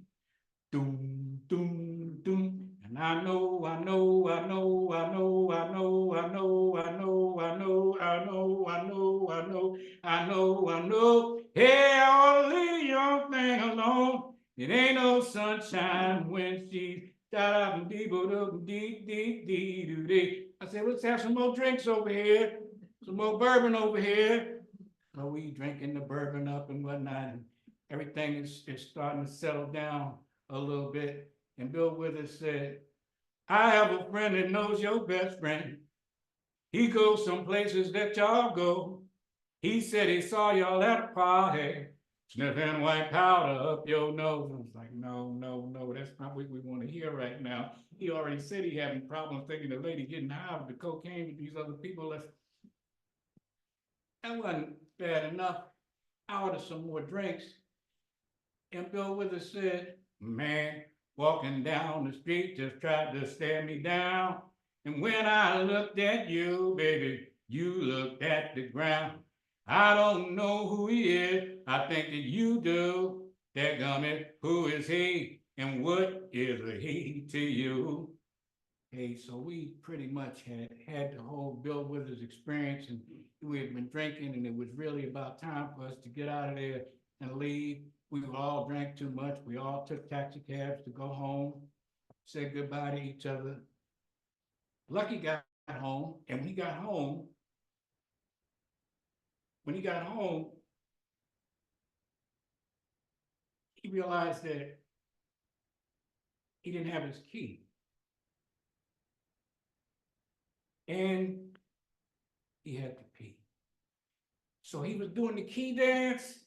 Doom, doom, doom. And I know, I know, I know, I know, I know, I know, I know, I know, I know, I know, I know, I know, I know. Hey, I'll leave your thing alone. It ain't no sunshine when she's da dee dee dee dee doo dee. I said, let's have some more drinks over here, some more bourbon over here. So we drinking the bourbon up and whatnot, and everything is starting to settle down a little bit. And Bill Withers said, I have a friend that knows your best friend. He goes some places that y'all go. He said he saw y'all at a party, sniffing white powder up your nose. I was like, no, no, no, that's not what we want to hear right now. He already said he having problems thinking the lady getting high with the cocaine with these other people. That wasn't bad enough. I ordered some more drinks. And Bill Withers said, man, walking down the street just tried to stare me down. And when I looked at you, baby, you looked at the ground. I don't know who he is. I think that you do. Dadgummit, who is he? And what is a he to you? Hey, so we pretty much had the whole Bill Withers experience, and we had been drinking, and it was really about time for us to get out of there and leave. We all drank too much. We all took taxi cabs to go home, said goodbye to each other. Lucky got home, and when he got home, he realized that he didn't have his key. And he had to pee. So he was doing the key dance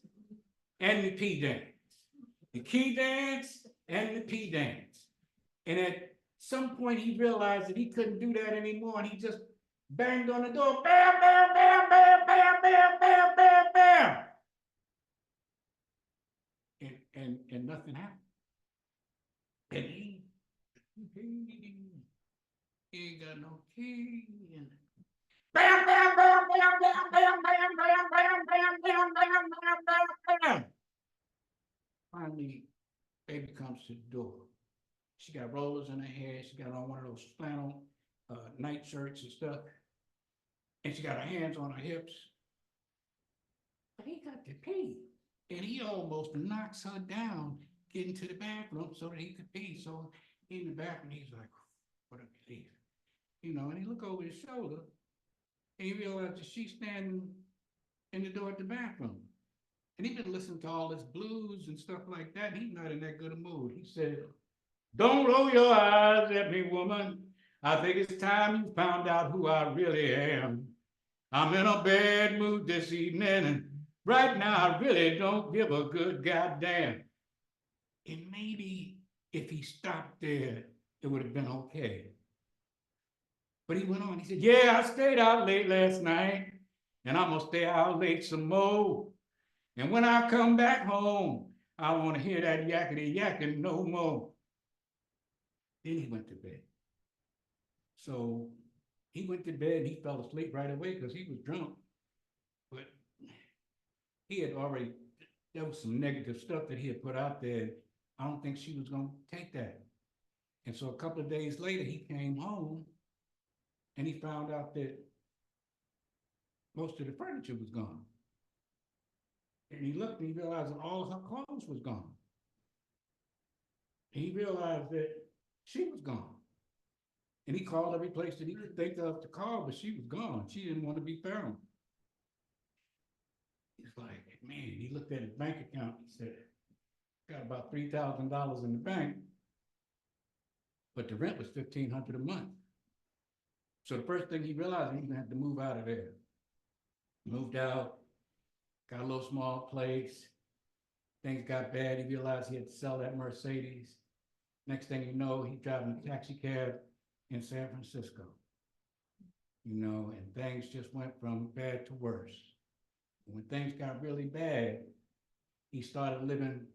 and the pee dance. The key dance and the pee dance. And at some point he realized that he couldn't do that anymore, and he just banged on the door. Bam, bam, bam, bam, bam, bam, bam, bam, bam. And nothing happened. And he ain't got no key. And bam, bam, bam, bam, bam, bam, bam, bam, bam, bam, bam, bam, bam, bam, bam. Finally, baby comes to the door. She got rollers in her hair. She got on one of those flannel night shirts and stuff. And she got her hands on her hips. But he got to pee. And he almost knocks her down getting to the bathroom so that he could pee. So in the bathroom, he's like, what a relief. You know, and he looked over his shoulder and he realized that she's standing in the door at the bathroom. And he'd been listening to all this blues and stuff like that. And he's not in that good a mood. He said, don't roll your eyes at me, woman. I think it's time you found out who I really am. I'm in a bad mood this evening, and right now I really don't give a good goddamn. And maybe if he stopped there, it would have been okay. But he went on, he said, yeah, I stayed out late last night, and I'm gonna stay out late some more. And when I come back home, I want to hear that yakety yakking no more. Then he went to bed. So he went to bed and he fell asleep right away because he was drunk. But he had already, there was some negative stuff that he had put out there. I don't think she was going to take that. And so a couple of days later, he came home and he found out that most of the furniture was gone. And he looked and he realized that all of her clothes was gone. And he realized that she was gone. And he called every place that he could think of to call, but she was gone. She didn't want to be found. He's like, man, he looked at his bank account. He said, got about $3,000 in the bank, but the rent was $1,500 a month. So the first thing he realized, he had to move out of there. Moved out, got a little small place. Things got bad. He realized he had to sell that Mercedes. Next thing you know, he's driving a taxi cab in San Francisco. you know, and things just went from bad to worse. When things got really bad, he started living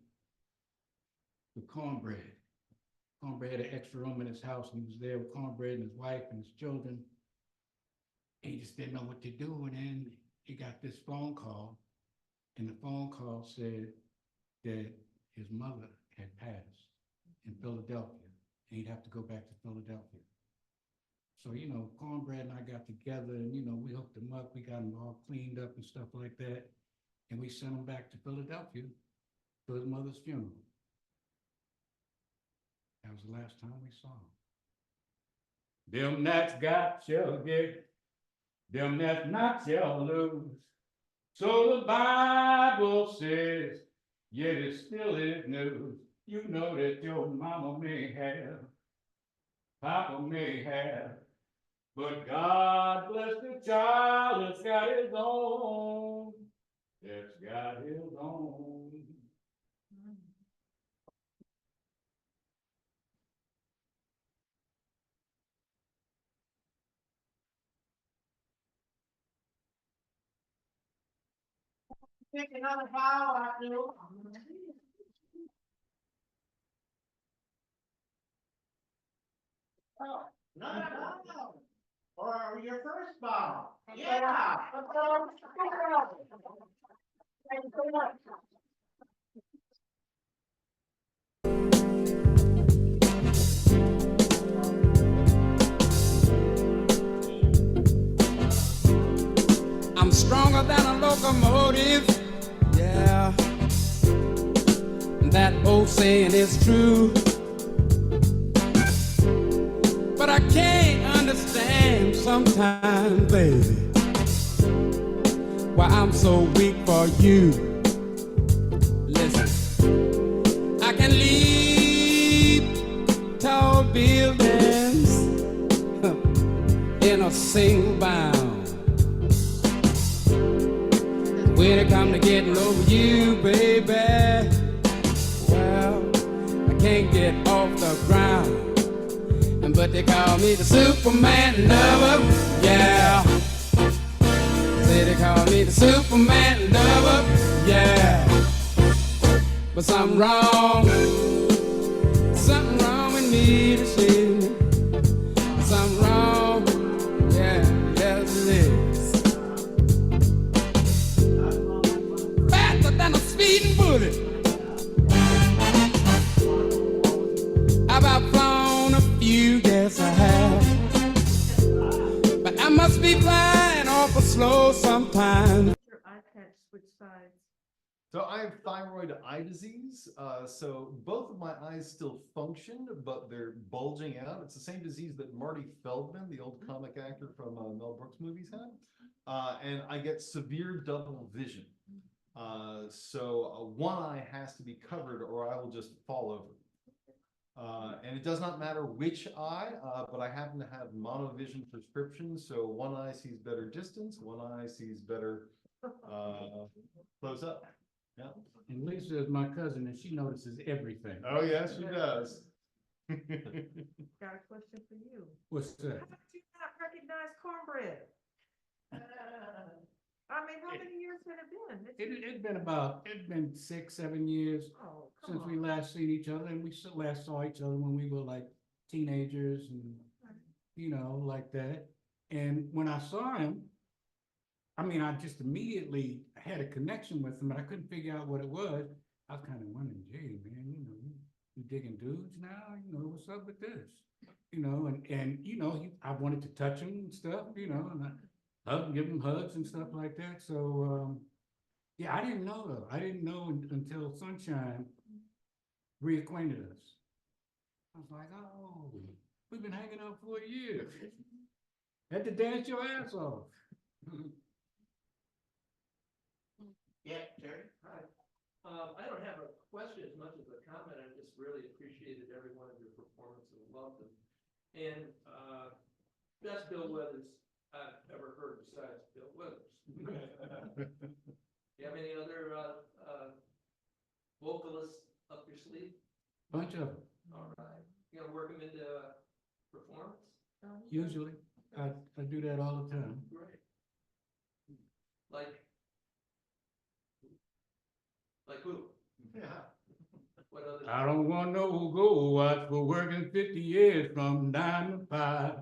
with Cornbread. Cornbread had an extra room in his house, and he was there with Cornbread and his wife and his children. And he just didn't know what to do, and then he got this phone call, and the phone call said that his mother had passed in Philadelphia, and he'd have to go back to Philadelphia. So, you know, Cornbread and I got together and, you know, we hooked him up, we got him all cleaned up and stuff like that. And we sent him back to Philadelphia for his mother's funeral. That was the last time we saw him. Them that's got shall get, them that's not shall lose. So the Bible says, yet it still is news. You know that your mama may have, Papa may have, but God bless the child that's got his own, that's got his own. Take another bow, I do. Oh, no. Or your first bow. Yeah. Thank you so much. I'm stronger than a locomotive, yeah. That old saying is true. But I can't understand sometimes, baby, why I'm so weak for you. Listen, I can leap tall buildings in a single bound. When it come to getting over you, baby, well, I can't get off the ground. But they call me the Superman lover, yeah. Say they call me the Superman lover, yeah. But something wrong with me this evening. Something wrong, yeah, yes it is. Faster than a speeding bullet. I've flown a few, yes I have. But I must be flying awful slow sometimes. Your iPad switch sides. So I have thyroid eye disease, so both of my eyes still function, but they're bulging out. It's the same disease that Marty Feldman, the old comic actor from Mel Brooks movies, had. And I get severe double vision. So one eye has to be covered or I will just fall over. And it does not matter which eye, but I happen to have monovision prescriptions, so one eye sees better distance, one eye sees better close up. Yeah. And Lisa is my cousin and she notices everything. Oh, yes, she does. Got a question for you. What's that? How did you not recognize Cornbread? I mean, how many years had it been? It's been 6, 7 years Oh, since come we on. last seen each other, and we last saw each other when we were like teenagers and, you know, like that. And when I saw him, I mean, I just immediately had a connection with him, but I couldn't figure out what it was. I was kind of wondering, gee, man, you know, you digging dudes now? You know, what's up with this? You know, and you know, I wanted to touch him and stuff, you know, and I give him hugs and stuff like that. So, yeah, I didn't know though. I didn't know until Sunshine reacquainted us. I was like, oh, we've been hanging out for a year. Had to dance your ass off. Yeah, Jerry? Hi. I don't have a question as much as a comment. I just really appreciated every one of your performances and loved them. And best Bill Withers I've ever heard besides Bill Withers. You have any other vocalists up your sleeve? Bunch of them, All right. You gonna work them into performance? usually. I do that all the time. Great. Like who? Yeah. What other? I don't want no gold watch for working 50 years from 9 to 5.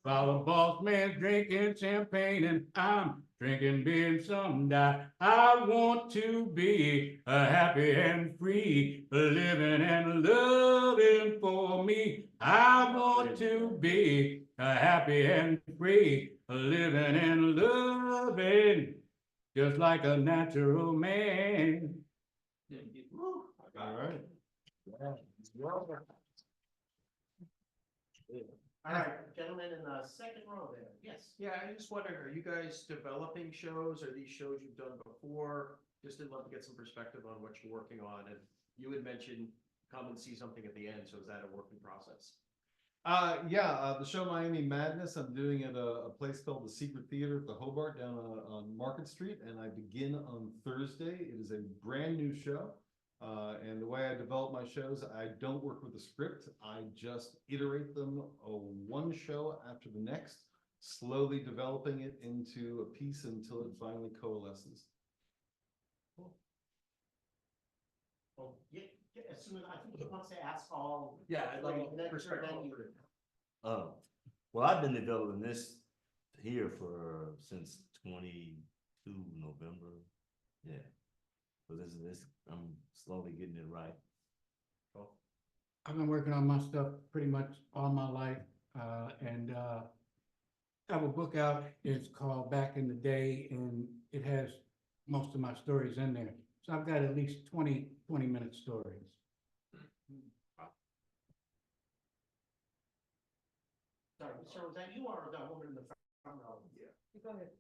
While the boss man's drinking champagne and I'm drinking beer and some die. I want to be happy and free, living and loving for me. I want to be happy and free, living and loving just like a natural man. All right. All right, gentlemen in the second row there, yes. Yeah, I just wondering, are you guys developing shows? Are these shows you've done before? Just would love to get some perspective on what you're working on. And you had mentioned come and see something at the end. So is that a working process? Yeah, the show Miami Madness, I'm doing at a place called the Secret Theater at the Hobart down on Market Street, and I begin on Thursday. It is a brand new show. And the way I develop my shows, I don't work with a script. I just iterate them one show after the next, slowly developing it into a piece until it finally coalesces. Well, as soon as, I think he wants to ask all. Yeah, I'd love three, next perspective then on you- Oh, well, I've been developing this here since 22 November. Yeah. So this, I'm slowly getting it right. I've been working on my stuff pretty much all my life, and I have a book out. It's called Back in the Day, and it has most of my stories in there. So I've got at least 20-minute stories. Sorry, sir, was that you or the woman in the front row? Yeah. Go ahead.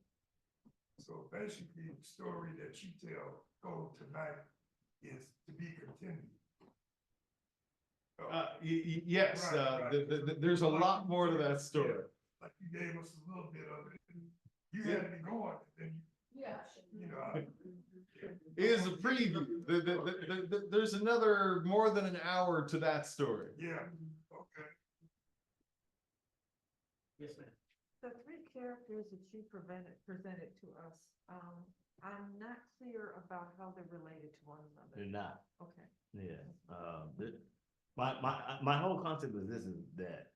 So basically, the story that you tell Go tonight is to be continued. Yes, Right. there's a lot more to that story. Like you gave us a little bit of it, and you had me going, and then, Yeah. you know. It is a preview. There's another more than an hour to that story. Yeah, okay. Yes, ma'am. The three characters that you presented to us, I'm not clear about how they're related to one They're another. not. Okay. Yeah. My whole concept is this is that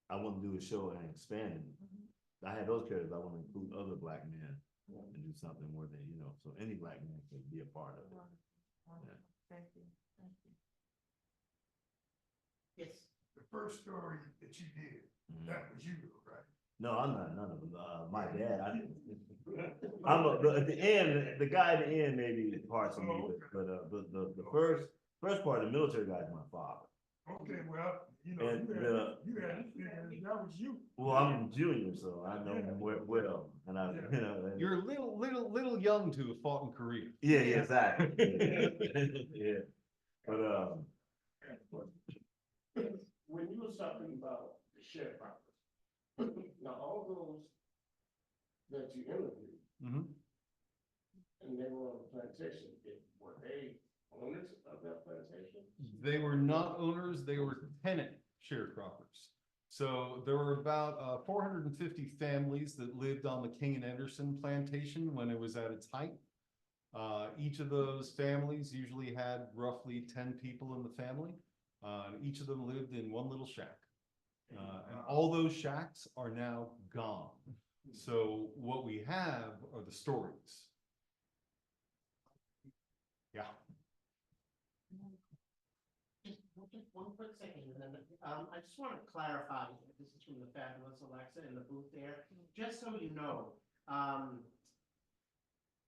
I want to do a show and expand it. I had those characters. I want to include other black men and do something more than, so any black man can be a part of it. Wonderful. Thank you. Thank you. Yes. The first story that you did, Mhm. that was you, right? No, I'm not none of them. My dad, I didn't. At the end, the guy at the end maybe parts of me, but the first part of the military guy is my father. Okay, well, And you had to figure that was you. Well, I'm a junior, so I know him well, and and- You're a little young to have fought in Korea. yeah, exactly. Yeah, but When you was talking about the sharecroppers, now all those that you interviewed, Mhm. and they were on the plantation, were they owners of that plantation? They were not owners, they were tenant sharecroppers. So there were about 450 families that lived on the King and Anderson plantation when it was at its height. Each of those families usually had roughly 10 people in the family. And each of them lived in one little shack. And all those shacks are now gone. So what we have are the stories. Yeah. Just one quick second, and then, I just want to clarify, this is from the fabulous Alexa in the booth there, just so you know,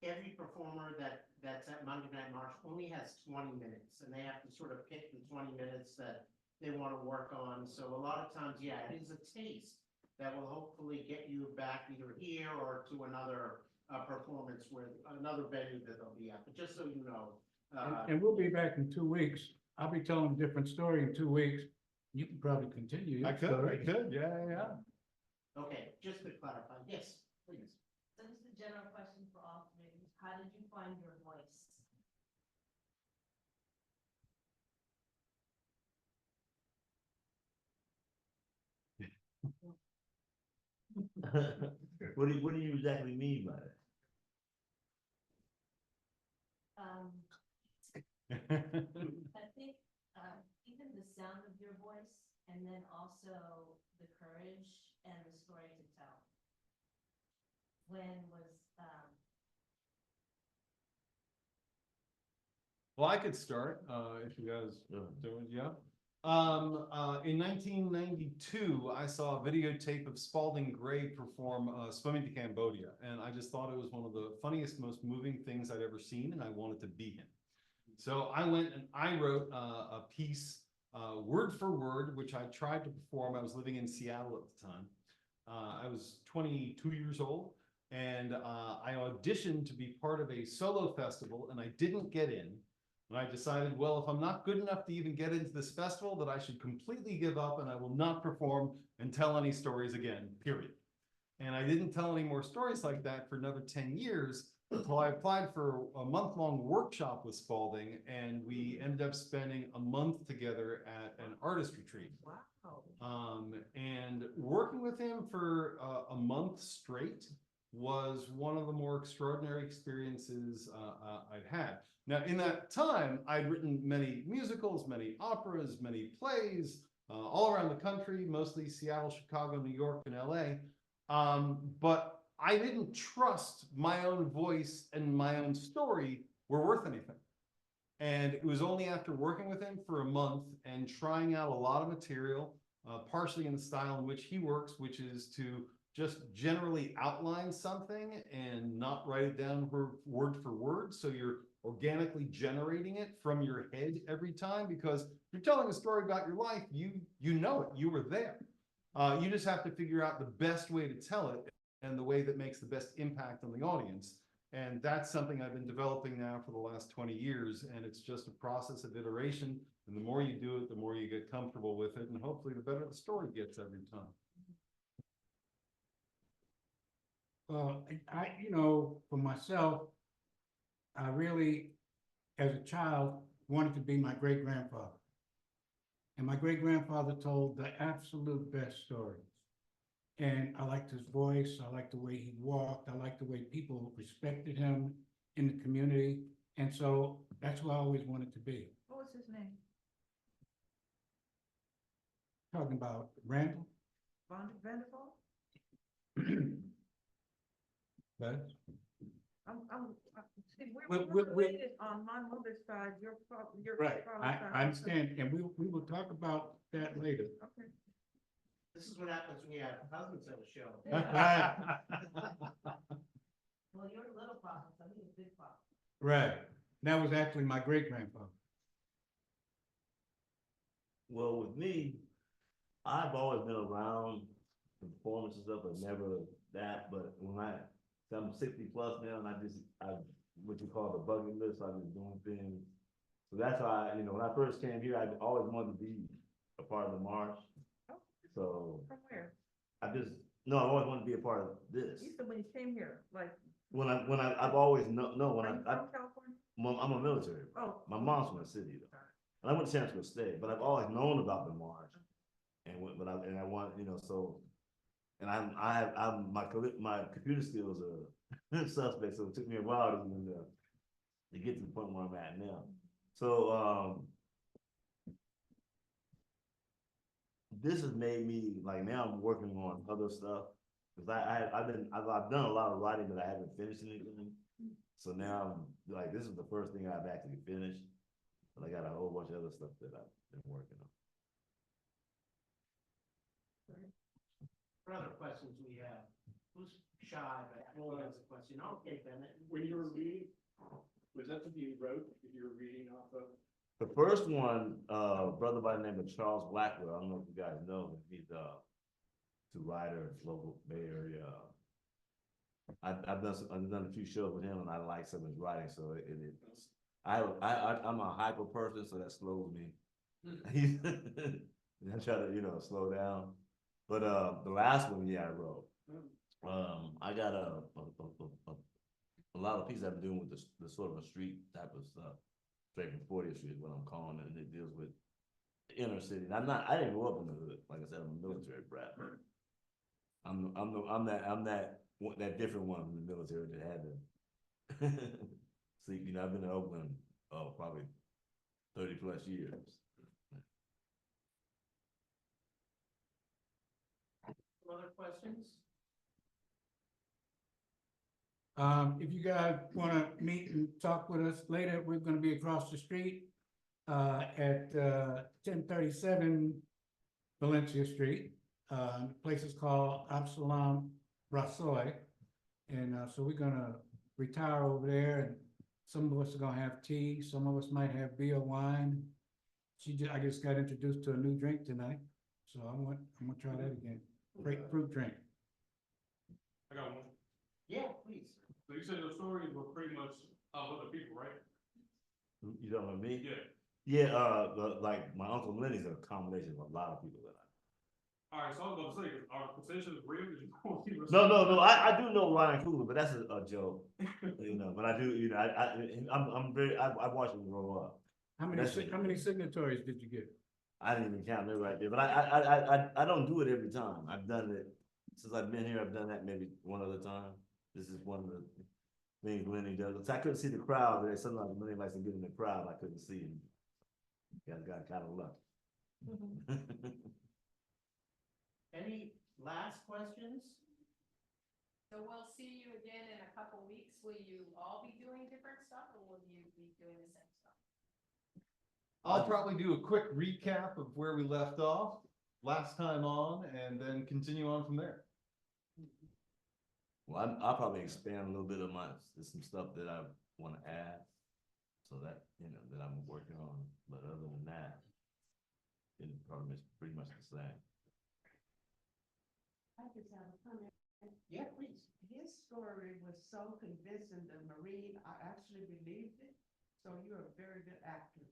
every performer that's at Monday Night March only has 20 minutes, and they have to sort of pick the 20 minutes that they want to work on, so a lot of times, yeah, it is a taste that will hopefully get you back either here or to another, performance where, another venue that they'll be at, but just so you know. And we'll be back in 2 weeks. I'll be telling a different story in 2 weeks. You can probably continue your I story. could, yeah. Okay, just to clarify, yes, please. So this is a general question for all three. How did you find your voice? What do you exactly mean by that? I think, even the sound of your voice and then also the courage and the story to tell. When was, Well, I could start, if you guys do it, yeah. In 1992, I saw a videotape of Spalding Gray perform Swimming to Cambodia, and I just thought it was one of the funniest, most moving things I'd ever seen, and I wanted to be him. So I went and I wrote a piece, word for word, which I tried to perform. I was living in Seattle at the time. I was 22 years old, and I auditioned to be part of a solo festival, and I didn't get in. And I decided, well, if I'm not good enough to even get into this festival, that I should completely give up and I will not perform and tell any stories again, period. And I didn't tell any more stories like that for another 10 years until I applied for a month-long workshop with Spalding, and we ended up spending a month together at an artist retreat. Wow. And working with him for a month straight was one of the more extraordinary experiences I'd had. Now, in that time, I'd written many musicals, many operas, many plays, all around the country, mostly Seattle, Chicago, New York, and LA. But I didn't trust my own voice and my own story were worth anything. And it was only after working with him for a month and trying out a lot of material, partially in the style in which he works, which is to just generally outline something and not write it down word for word. So you're organically generating it from your head every time, because you're telling a story about your life, you know it, you were there. You just have to figure out the best way to tell it and the way that makes the best impact on the audience. And that's something I've been developing now for the last 20 years. And it's just a process of iteration. And the more you do it, the more you get comfortable with it. And hopefully the better the story gets every time. Well, for myself, I really, as a child, wanted to be my great-grandfather. And my great-grandfather told the absolute best stories. And I liked his voice, I liked the way he walked, I liked the way people respected him in the community. And so that's who I always wanted to be. What was his name? Talking about Randall. Vanderbilt? But See, we're We're- related on my mother's side, your right, father's I side. understand, and we will talk about that later. Okay. This is what happens when you have cousins at a show. well, you're a little papa, so he's a big papa. Right, that was actually my great-grandfather. Well, with me, I've always been around the performance and stuff, but never that. But so I'm 60 plus now, and I what you call the bucket list. I've been doing things. So that's why, when I first came here, I always wanted to be a part of the march. Oh. So From where? I always wanted to be a part of this. You said when you came here, like. I've always when Are you from California? I'm a military. Oh. My mom's from the city though. And I went to San Francisco State, but I've always known about the march. And I want, so, and my computer skills are suspect, so it took me a while to get to the point where I'm at now. So, this has made me, like, now I'm working on other stuff. Cause I've done a lot of writing, but I haven't finished anything. So now I'm like, this is the first thing I've actually finished. But I got a whole bunch of other stuff that I've been working on. What other questions we have? Who's shy, but who has a question? Okay, Bennett. When you were reading, was that something you wrote, that you were reading off of? The first one, brother by the name of Charles Blackwell. I don't know if you guys know him. He's a writer, local Bay Area. I've done a few shows with him, and I like some of his writing. So I'm a hyper person, so that slows me. I try to slow down. But the last one, I wrote. I got a lot of pieces I've been doing with the sort of a street type of stuff. Straight from 40th Street is what I'm calling it, and it deals with the inner city. And I didn't grow up in the hood. Like I said, I'm a military brat. that different one from the military that had to sleep. You know, I've been in Oakland, probably 30+ years. Some other questions? If you guys wanna meet and talk with us later, we're gonna be across the street at 1037 Valencia Street. The place is called Absalom Rasoy. And so we're gonna retire over there, and some of us are gonna have tea, some of us might have beer, wine. I just got introduced to a new drink tonight, so I'm gonna try that again. Grapefruit drink. I got one. Yeah, please. So you said your stories were pretty much other people, right? You know what I mean? Yeah. Yeah, like my Uncle Lenny's a combination of a lot of people that All right, so I was about to say, are potentials real? No, I do know Ryan Coogler, but that's a joke, you know, but I do, you know, I watched him grow up. How many signatories did you get? I didn't even count it right there, but I don't do it every time. I've done it, since I've been here, I've done that maybe one other time. This is one of the things Lenny does. So I couldn't see the crowd there. Sometimes Lenny likes to get in the crowd, I couldn't see him. Got kind of lucky. Any last questions? So we'll see you again in a couple weeks. Will you all be doing different stuff or will you be doing the same stuff? I'll probably do a quick recap of where we left off last time on and then continue on from there. Well, I'll probably expand a little bit of there's some stuff that I want to add. So that, you know, that I'm working on, but other than that, it's probably pretty much the same. I just have a comment. Yeah, please. His story was so convincing, the Marine, I actually believed it. So you're a very good actor.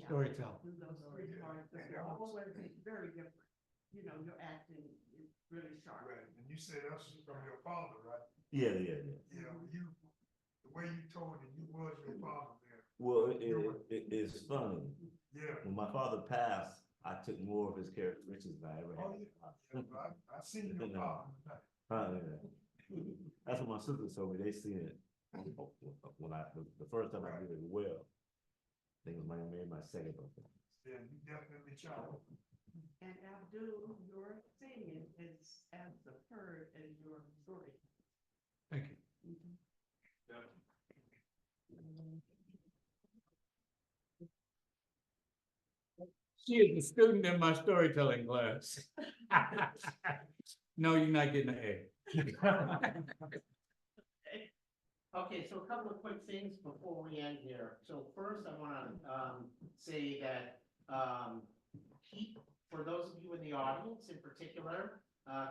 Storyteller. Do those three parts, but they're always very different. You know, your acting is really sharp. Right, and you said that's from your father, right? Yeah. Yeah, the way you told it, you was your father there. Well, it's funny. Yeah. When my father passed, I took more of his characteristics than I ever had. I seen your father. Yeah. That's what my sister told me. They seen it when the first time I did it well. I think it was my second performance. Yeah, you definitely tried. And Abdul, your singing is as superb as your story. Thank you. She is a student in my storytelling class. No, you're not getting an A. Okay, so a couple of quick things before we end here. So first, I wanna say that for those of you in the audience in particular,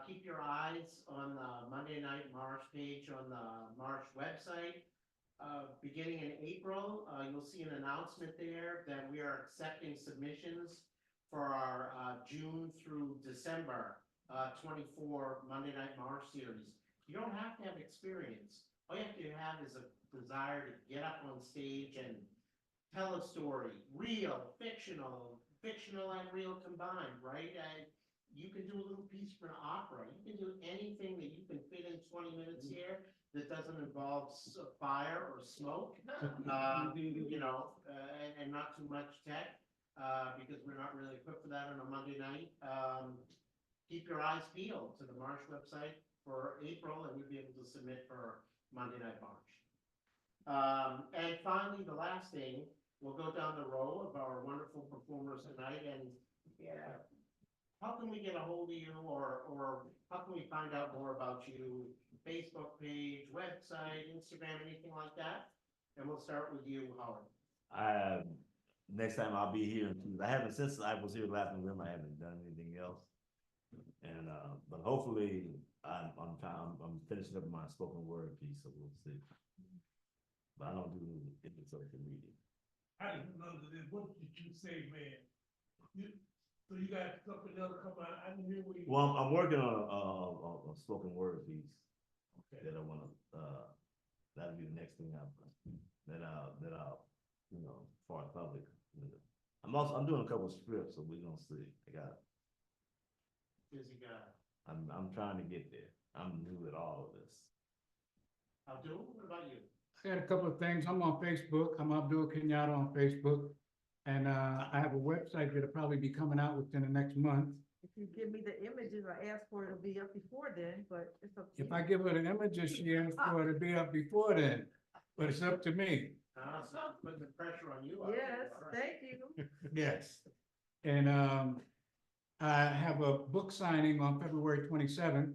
keep your eyes on the Monday Night Marsh page on the Marsh website. Beginning in April, you'll see an announcement there that we are accepting submissions for our June through December 24 Monday Night Marsh series. You don't have to have experience. All you have to have is a desire to get up on stage and tell a story, real, fictional and real combined, right? You can do a little piece for an opera. You can do anything that you can fit in 20 minutes here that doesn't involve fire or smoke, you know, and not too much tech, because we're not really equipped for that on a Monday night. Keep your eyes peeled to the Marsh website for April, and you'll be able to submit for Monday Night Marsh. And finally, the last thing, we'll go down the row of our wonderful performers tonight, and how can we get a hold of you, or how can we find out more about you? Facebook page, website, Instagram, anything like that? And we'll start with you, Howard. Next time I'll be here. I haven't, since I was here last November, I haven't done anything else. And but hopefully I'm finishing up my spoken word piece, so we'll see. But I don't do any social media. I didn't know this. What did you say, man? So you got something else come out? I didn't hear what you. Well, I'm working on a spoken word piece that I want to. That'll be the next thing that I'll you know, for the public. I'm doing a couple of scripts, so we're gonna see. I got Busy guy. I'm trying to get there. I'm new at all of this. Abdul, what about you? I got a couple of things. I'm on Facebook. I'm Abdul Kenyatta on Facebook. And I have a website that'll probably be coming out within the next month. If you give me the images I asked for, it'll be up before then, but it's up to you. If I give her the images she asked for, it'll be up before then, but it's up to me. Stop putting the pressure on you. Yes, All right. thank you. Yes. And I have a book signing on February 27th.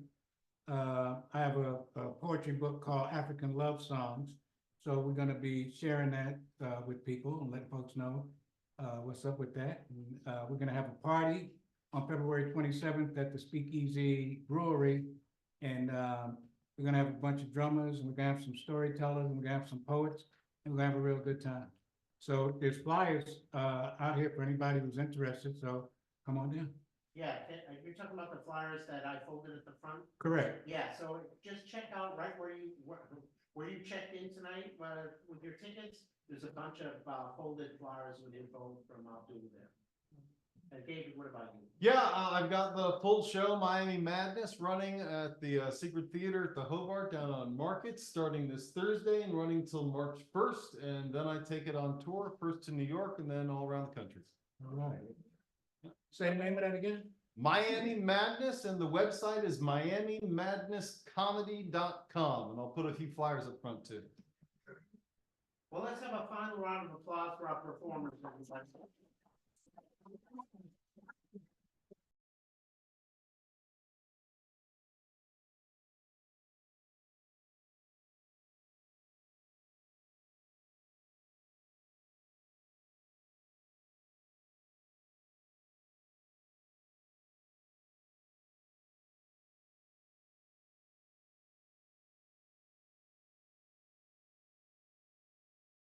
I have a poetry book called African Love Songs. So we're gonna be sharing that with people and let folks know what's up with that. And, we're gonna have a party on February 27th at the Speakeasy Brewery. And we're gonna have a bunch of drummers, and we're gonna have some storytellers, and we're gonna have some poets, and we're gonna have a real good time. So there's flyers out here for anybody who's interested, so come on down. Yeah, you're talking about the flyers that I folded at the front? Correct. Yeah, so just check out right where you checked in tonight, with your tickets. There's a bunch of folded flyers with info from Abdul there. And David, what about you? Yeah, I've got the full show, Miami Madness, running at the Secret Theater at the Hobart down on Market, starting this Thursday and running till March 1st. And then I take it on tour, first to New York and then all around the country. All right. Say the name of that again? Miami Madness, and the website is miamimadnesscomedy.com. And I'll put a few flyers up front too. Well, let's have a final round of applause for our performers.